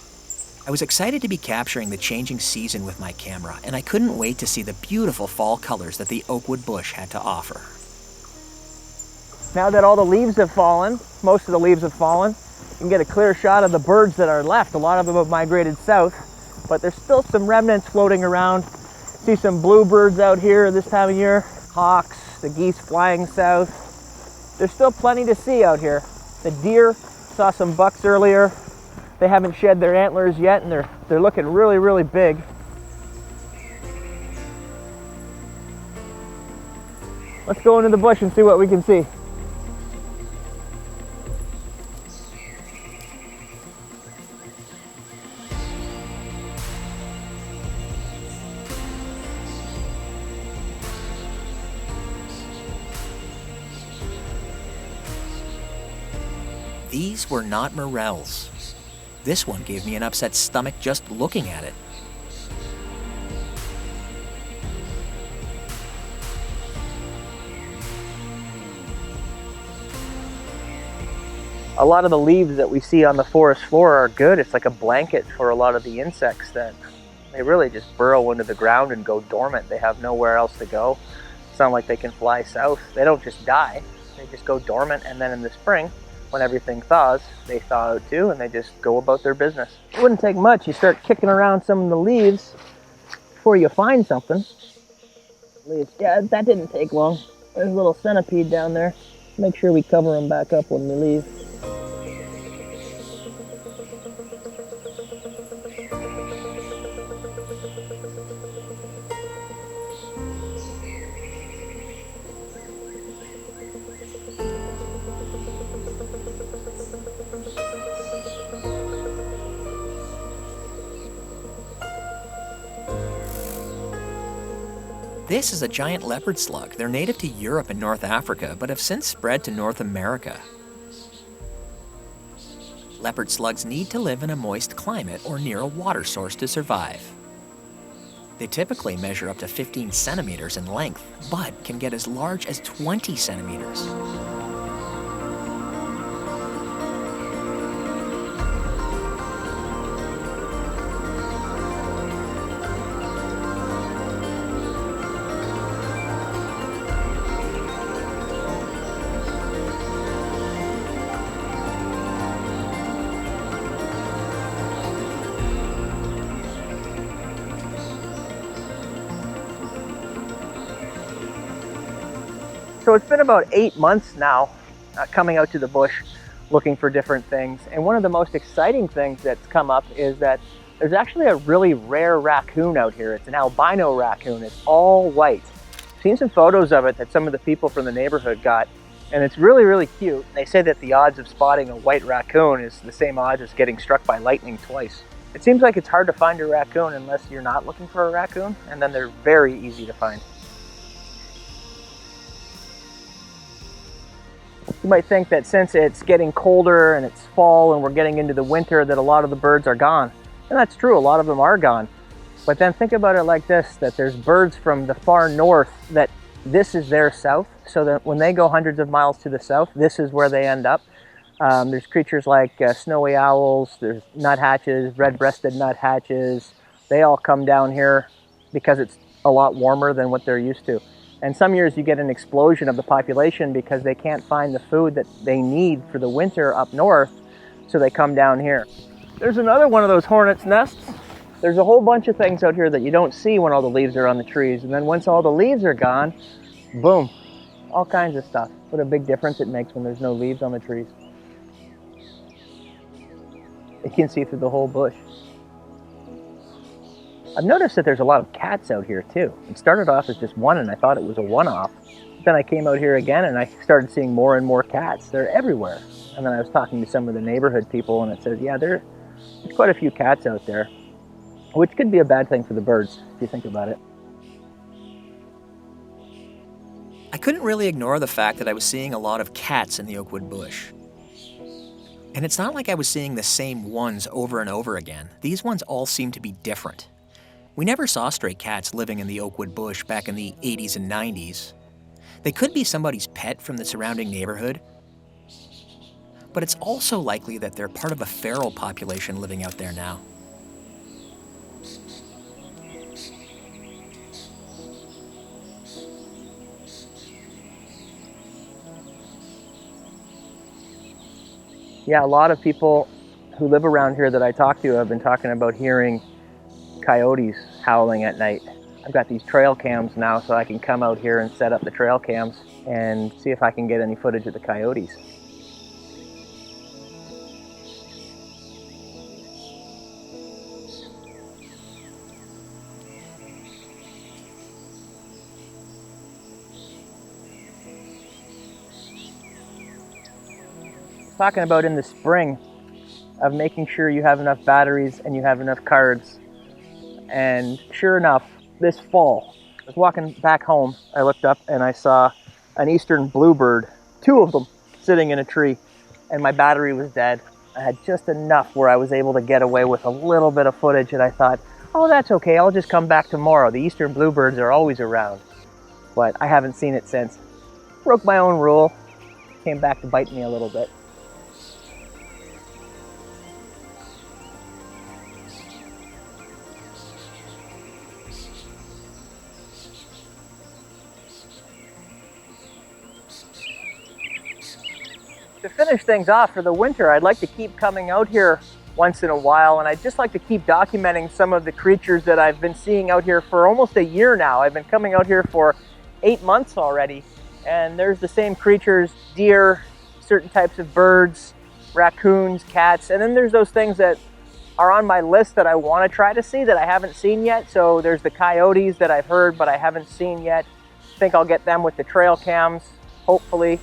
[SPEAKER 1] I was excited to be capturing the changing season with my camera, and I couldn't wait to see the beautiful fall colors that the Oakwood Bush had to offer.
[SPEAKER 2] Now that all the leaves have fallen, most of the leaves have fallen, you can get a clear shot of the birds that are left. A lot of them have migrated south, but there's still some remnants floating around. See some bluebirds out here this time of year, hawks, the geese flying south. There's still plenty to see out here. The deer, saw some bucks earlier. They haven't shed their antlers yet, and they're looking really, really big. Let's go into the bush and see what we can see.
[SPEAKER 1] These were not morels. This one gave me an upset stomach just looking at it.
[SPEAKER 2] A lot of the leaves that we see on the forest floor are good. It's like a blanket for a lot of the insects that they really just burrow into the ground and go dormant. They have nowhere else to go. It's not like they can fly south. They don't just die. They just go dormant, and then in the spring, when everything thaws, they thaw out too, and they just go about their business. It wouldn't take much. You start kicking around some of the leaves before you find something. Leaves. Yeah, that didn't take long. There's a little centipede down there. Make sure we cover them back up when we leave.
[SPEAKER 1] This is a giant leopard slug. They're native to Europe and North Africa, but have since spread to North America. Leopard slugs need to live in a moist climate or near a water source to survive. They typically measure up to 15 centimeters in length, but can get as large as 20 centimeters.
[SPEAKER 2] So it's been about 8 months now coming out to the bush looking for different things. And one of the most exciting things that's come up is that there's actually a really rare raccoon out here. It's an albino raccoon. It's all white. I've seen some photos of it that some of the people from the neighborhood got, and it's really, really cute. They say that the odds of spotting a white raccoon is the same odds as getting struck by lightning twice. It seems like it's hard to find a raccoon unless you're not looking for a raccoon, and then they're very easy to find. You might think that since it's getting colder and it's fall and we're getting into the winter that a lot of the birds are gone. And that's true, a lot of them are gone. But then think about it like this, that there's birds from the far north that this is their south, so that when they go hundreds of miles to the south, this is where they end up. There's creatures like snowy owls, there's nuthatches, red-breasted nuthatches. They all come down here because it's a lot warmer than what they're used to. And some years you get an explosion of the population because they can't find the food that they need for the winter up north, so they come down here. There's another one of those hornets' nests. There's a whole bunch of things out here that you don't see when all the leaves are on the trees. And then once all the leaves are gone, boom, all kinds of stuff. What a big difference it makes when there's no leaves on the trees. You can see through the whole bush. I've noticed that there's a lot of cats out here too. It started off as just one and I thought it was a one-off. Then I came out here again and I started seeing more and more cats. They're everywhere. And then I was talking to some of the neighborhood people and it said, yeah, there's quite a few cats out there, which could be a bad thing for the birds if you think about it.
[SPEAKER 1] I couldn't really ignore the fact that I was seeing a lot of cats in the Oakwood Bush. And it's not like I was seeing the same ones over and over again. These ones all seem to be different. We never saw stray cats living in the Oakwood Bush back in the 80s and 90s. They could be somebody's pet from the surrounding neighborhood, but it's also likely that they're part of a feral population living out there now.
[SPEAKER 2] Yeah, a lot of people who live around here that I talk to have been talking about hearing coyotes howling at night. I've got these trail cams now, so I can come out here and set up the trail cams and see if I can get any footage of the coyotes. Talking about in the spring of making sure you have enough batteries and you have enough cards. And sure enough, this fall, I was walking back home, I looked up and I saw an eastern bluebird, 2 of them sitting in a tree, and my battery was dead. I had just enough where I was able to get away with a little bit of footage, and I thought, oh, that's okay, I'll just come back tomorrow. The eastern bluebirds are always around. But I haven't seen it since. Broke my own rule, came back to bite me a little bit. To finish things off for the winter, I'd like to keep coming out here once in a while, and I'd just like to keep documenting some of the creatures that I've been seeing out here for almost a year now. I've been coming out here for 8 months already, and there's the same creatures: deer, certain types of birds, raccoons, cats, and then there's those things that are on my list that I want to try to see that I haven't seen yet. So there's the coyotes that I've heard but I haven't seen yet. I think I'll get them with the trail cams, hopefully.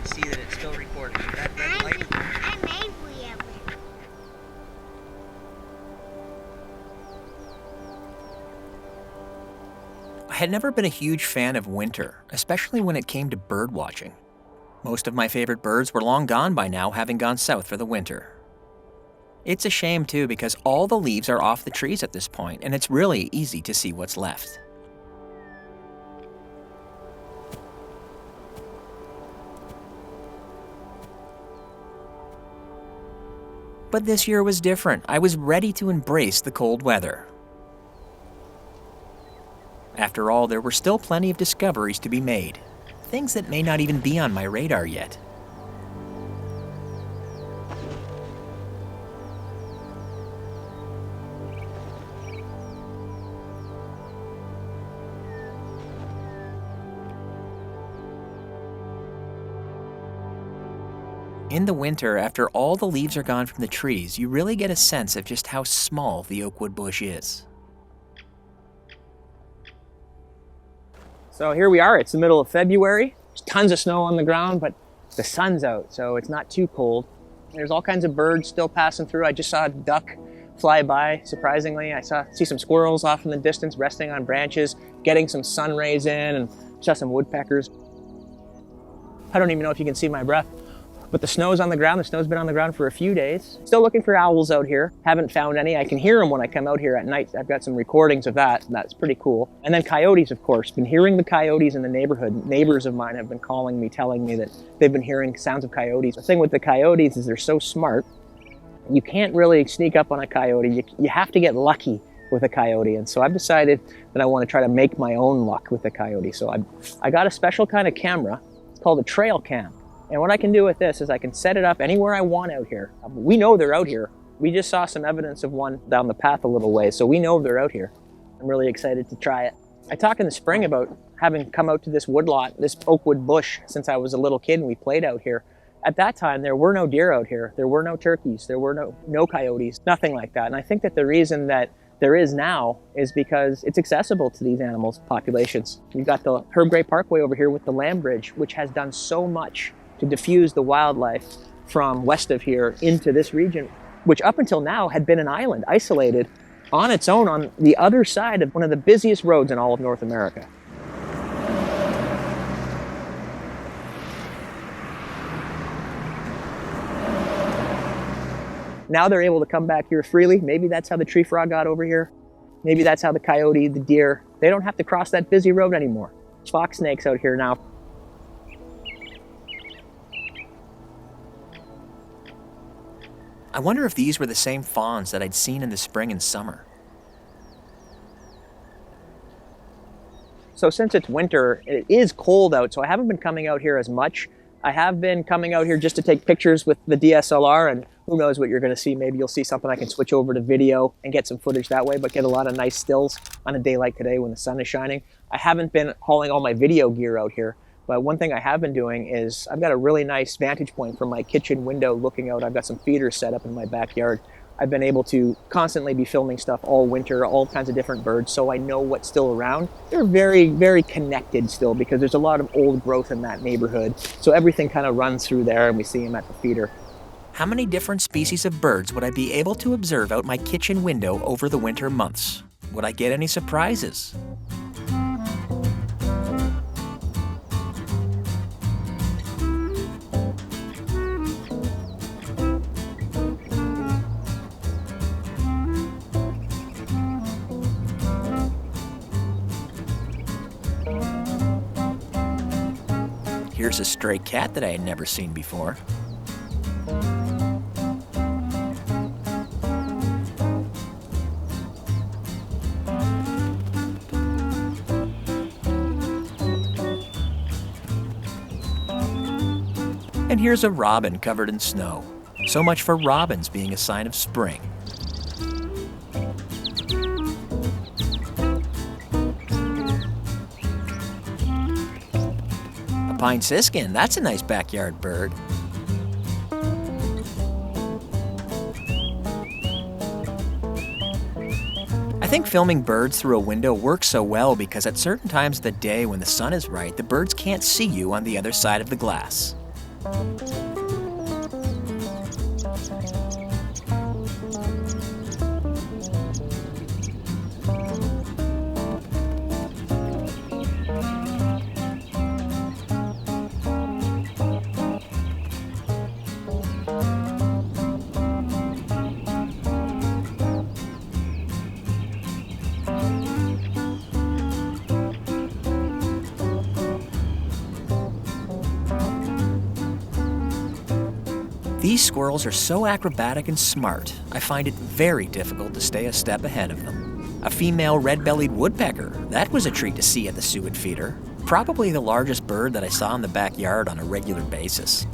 [SPEAKER 2] See that it's still recording. That red light.
[SPEAKER 3] I'm angry at it.
[SPEAKER 1] I had never been a huge fan of winter, especially when it came to bird watching. Most of my favorite birds were long gone by now, having gone south for the winter. It's a shame too, because all the leaves are off the trees at this point, and it's really easy to see what's left. But this year was different. I was ready to embrace the cold weather. After all, there were still plenty of discoveries to be made. Things that may not even be on my radar yet. In the winter, after all the leaves are gone from the trees, you really get a sense of just how small the Oakwood Bush is.
[SPEAKER 2] So here we are, it's the middle of February. There's tons of snow on the ground, but the sun's out, so it's not too cold. There's all kinds of birds still passing through. I just saw a duck fly by, surprisingly. I see some squirrels off in the distance resting on branches, getting some sun rays in, and saw some woodpeckers. I don't even know if you can see my breath. But the snow's on the ground. The snow's been on the ground for a few days. Still looking for owls out here. Haven't found any. I can hear them when I come out here at night. I've got some recordings of that, and that's pretty cool. And then coyotes, of course. Been hearing the coyotes in the neighborhood. Neighbors of mine have been calling me, telling me that they've been hearing sounds of coyotes. The thing with the coyotes is they're so smart. You can't really sneak up on a coyote. You have to get lucky with a coyote. And so I've decided that I want to try to make my own luck with a coyote. So I got a special kind of camera. It's called a trail cam. And what I can do with this is I can set it up anywhere I want out here. We know they're out here. We just saw some evidence of one down the path a little way, so we know they're out here. I'm really excited to try it. I talk in the spring about having come out to this woodlot, this Oakwood Bush, since I was a little kid and we played out here. At that time, there were no deer out here. There were no turkeys. There were no coyotes, nothing like that. And I think that the reason that there is now is because it's accessible to these animals' populations. You've got the Herb Gray Parkway over here with the Land Bridge, which has done so much to diffuse the wildlife from west of here into this region, which up until now had been an island, isolated on its own on the other side of one of the busiest roads in all of North America. Now they're able to come back here freely. Maybe that's how the tree frog got over here. Maybe that's how the coyote, the deer, they don't have to cross that busy road anymore. There's fox snakes out here now.
[SPEAKER 1] I wonder if these were the same fawns that I'd seen in the spring and summer.
[SPEAKER 2] So since it's winter, it is cold out, so I haven't been coming out here as much. I have been coming out here just to take pictures with the DSLR, and who knows what you're going to see. Maybe you'll see something I can switch over to video and get some footage that way, but get a lot of nice stills on a day like today when the sun is shining. I haven't been hauling all my video gear out here, but one thing I have been doing is I've got a really nice vantage point from my kitchen window looking out. I've got some feeders set up in my backyard. I've been able to constantly be filming stuff all winter, all kinds of different birds, so I know what's still around. They're very, very connected still because there's a lot of old growth in that neighborhood. So everything kind of runs through there and we see them at the feeder.
[SPEAKER 1] How many different species of birds would I be able to observe out my kitchen window over the winter months? Would I get any surprises? Here's a stray cat that I had never seen before. And here's a robin covered in snow. So much for robins being a sign of spring. A pine siskin, that's a nice backyard bird. I think filming birds through a window works so well because at certain times of the day when the sun is right, the birds can't see you on the other side of the glass. These squirrels are so acrobatic and smart, I find it very difficult to stay a step ahead of them. A female red-bellied woodpecker, that was a treat to see at the suet feeder. Probably the largest bird that I saw in the backyard on a regular basis.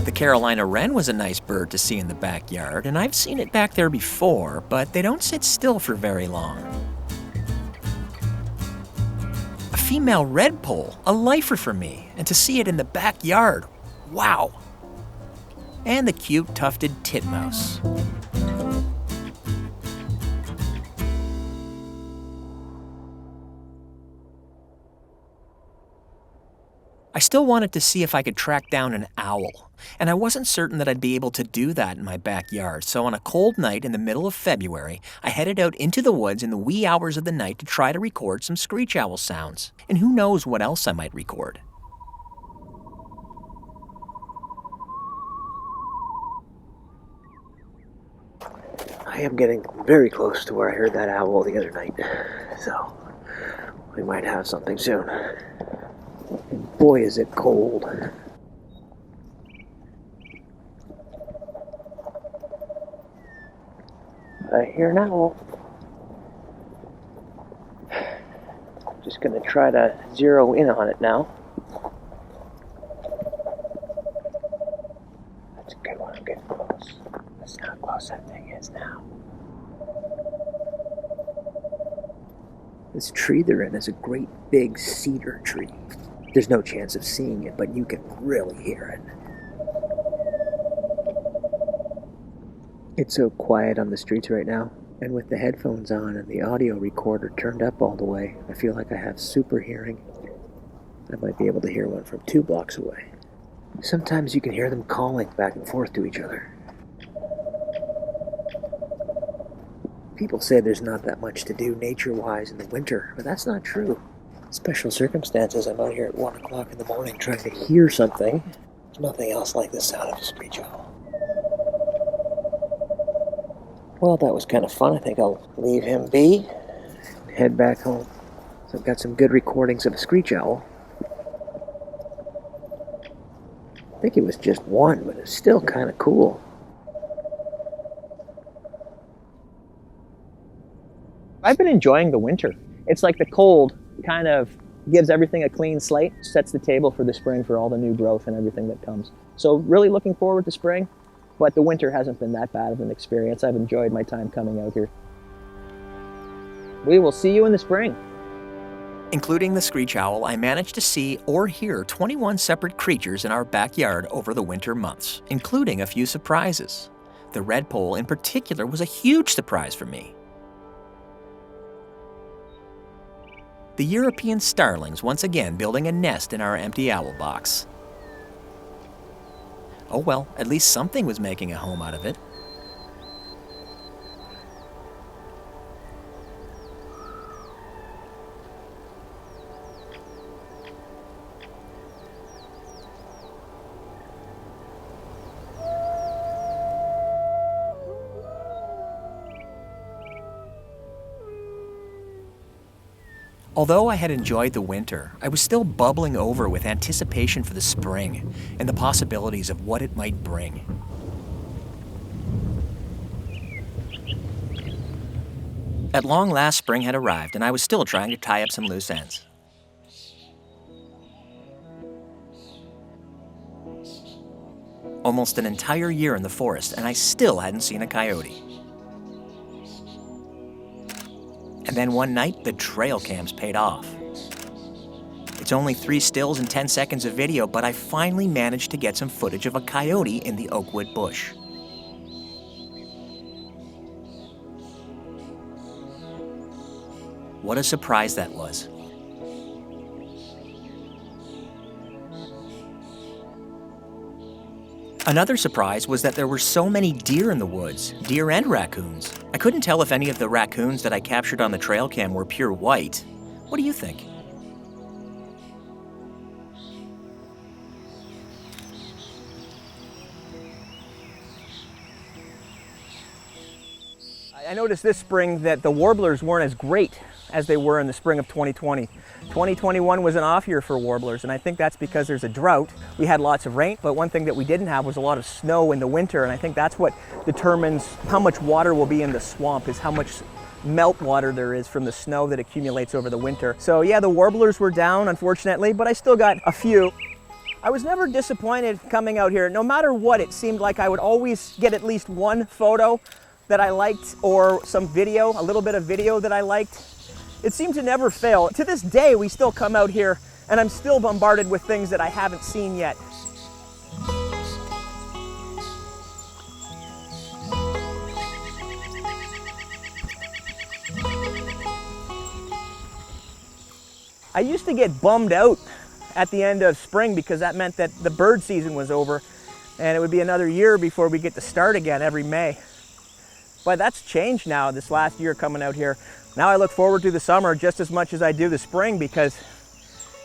[SPEAKER 1] The Carolina wren was a nice bird to see in the backyard, and I've seen it back there before, but they don't sit still for very long. A female redpoll, a lifer for me, and to see it in the backyard, wow! And the cute tufted titmouse. I still wanted to see if I could track down an owl, and I wasn't certain that I'd be able to do that in my backyard, so on a cold night in the middle of February, I headed out into the woods in the wee hours of the night to try to record some screech owl sounds, and who knows what else I might record.
[SPEAKER 2] I am getting very close to where I heard that owl the other night, so we might have something soon. Boy, is it cold. I hear an owl. Just gonna try to zero in on it now. That's a good one, I'm getting close. Listen how close that thing is now. This tree they're in is a great big cedar tree. There's no chance of seeing it, but you can really hear it. It's so quiet on the streets right now, and with the headphones on and the audio recorder turned up all the way, I feel like I have super hearing. I might be able to hear one from 2 blocks away. Sometimes you can hear them calling back and forth to each other. People say there's not that much to do nature-wise in the winter, but that's not true. Special circumstances, I'm out here at 1 o'clock in the morning trying to hear something. There's nothing else like the sound of a screech owl. Well, that was kind of fun. I think I'll leave him be. Head back home. So I've got some good recordings of a screech owl. I think it was just one, but it's still kind of cool. I've been enjoying the winter. It's like the cold kind of gives everything a clean slate, sets the table for the spring for all the new growth and everything that comes. So really looking forward to spring. But the winter hasn't been that bad of an experience. I've enjoyed my time coming out here. We will see you in the spring.
[SPEAKER 1] Including the screech owl, I managed to see or hear 21 separate creatures in our backyard over the winter months, including a few surprises. The redpoll in particular was a huge surprise for me. The European starlings once again building a nest in our empty owl box. Oh well, at least something was making a home out of it. Although I had enjoyed the winter, I was still bubbling over with anticipation for the spring and the possibilities of what it might bring. At long last, spring had arrived, and I was still trying to tie up some loose ends. Almost an entire year in the forest, and I still hadn't seen a coyote. And then one night, the trail cams paid off. It's only 3 stills and 10 seconds of video, but I finally managed to get some footage of a coyote in the Oakwood Bush. What a surprise that was. Another surprise was that there were so many deer in the woods, deer and raccoons. I couldn't tell if any of the raccoons that I captured on the trail cam were pure white. What do you think?
[SPEAKER 2] I noticed this spring that the warblers weren't as great as they were in the spring of 2020. 2021 was an off year for warblers, and I think that's because there's a drought. We had lots of rain, but one thing that we didn't have was a lot of snow in the winter, and I think that's what determines how much water will be in the swamp, is how much melt water there is from the snow that accumulates over the winter. So yeah, the warblers were down, unfortunately, but I still got a few. I was never disappointed coming out here. No matter what, it seemed like I would always get at least one photo that I liked, or some video, a little bit of video that I liked. It seemed to never fail. To this day, we still come out here and I'm still bombarded with things that I haven't seen yet. I used to get bummed out at the end of spring because that meant that the bird season was over and it would be another year before we get to start again every May. But that's changed now this last year coming out here. Now I look forward to the summer just as much as I do the spring because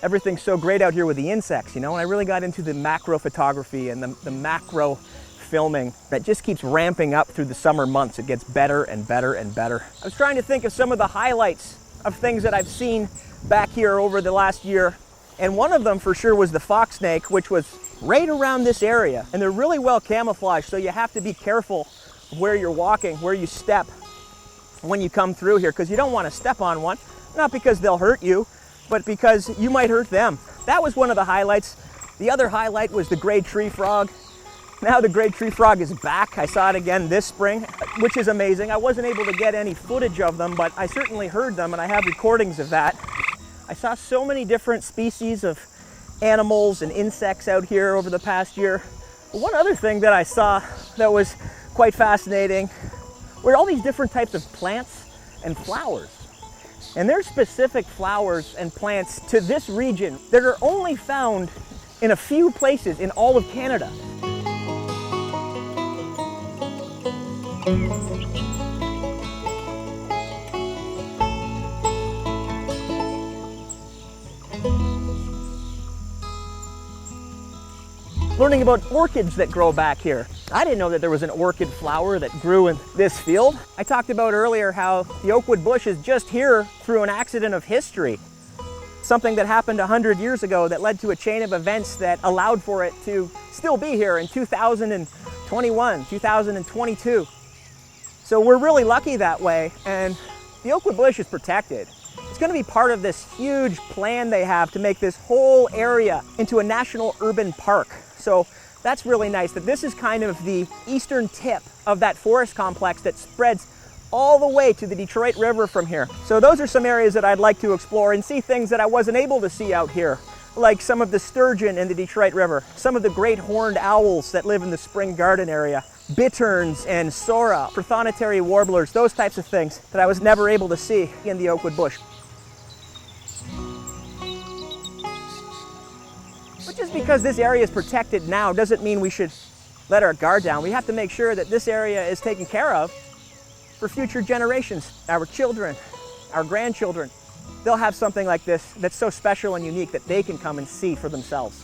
[SPEAKER 2] everything's so great out here with the insects, you know, and I really got into the macro photography and the macro filming that just keeps ramping up through the summer months. It gets better and better and better. I was trying to think of some of the highlights of things that I've seen back here over the last year, and one of them for sure was the fox snake, which was right around this area, and they're really well camouflaged, so you have to be careful where you're walking, where you step when you come through here, because you don't want to step on one, not because they'll hurt you, but because you might hurt them. That was one of the highlights. The other highlight was the gray tree frog. Now the gray tree frog is back. I saw it again this spring, which is amazing. I wasn't able to get any footage of them, but I certainly heard them, and I have recordings of that. I saw so many different species of animals and insects out here over the past year. But one other thing that I saw that was quite fascinating were all these different types of plants and flowers. And there's specific flowers and plants to this region that are only found in a few places in all of Canada. Learning about orchids that grow back here. I didn't know that there was an orchid flower that grew in this field. I talked about earlier how the Oakwood Bush is just here through an accident of history. Something that happened 100 years ago that led to a chain of events that allowed for it to still be here in 2021, 2022. So we're really lucky that way, and the Oakwood Bush is protected. It's going to be part of this huge plan they have to make this whole area into a national urban park. So that's really nice that this is kind of the eastern tip of that forest complex that spreads all the way to the Detroit River from here. So those are some areas that I'd like to explore and see things that I wasn't able to see out here, like some of the sturgeon in the Detroit River, some of the great horned owls that live in the Spring Garden area, bitterns and sora, prothonotary warblers, those types of things that I was never able to see in the Oakwood Bush. But just because this area is protected now doesn't mean we should let our guard down. We have to make sure that this area is taken care of for future generations. Our children, our grandchildren, they'll have something like this that's so special and unique that they can come and see for themselves.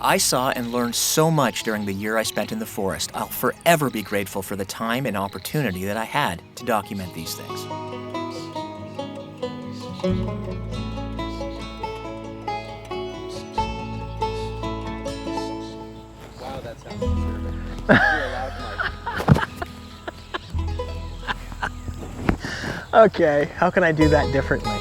[SPEAKER 1] I saw and learned so much during the year I spent in the forest. I'll forever be grateful for the time and opportunity that I had to document these things.
[SPEAKER 4] Wow, that sounds disturbing. You're allowed to
[SPEAKER 2] Okay, how can I do that differently?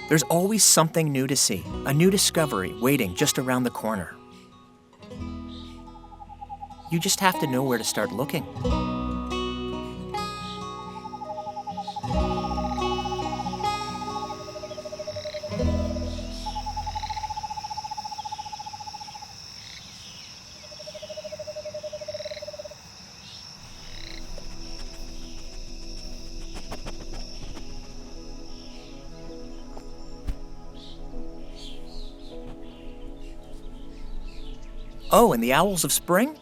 [SPEAKER 1] There's always something new to see, a new discovery waiting just around the corner. You just have to know where to start looking. Oh, and the owls of spring?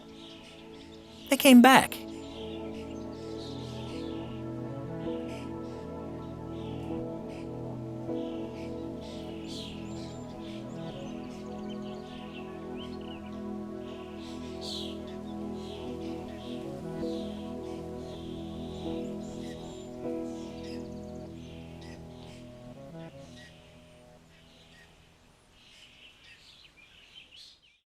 [SPEAKER 1] They came back.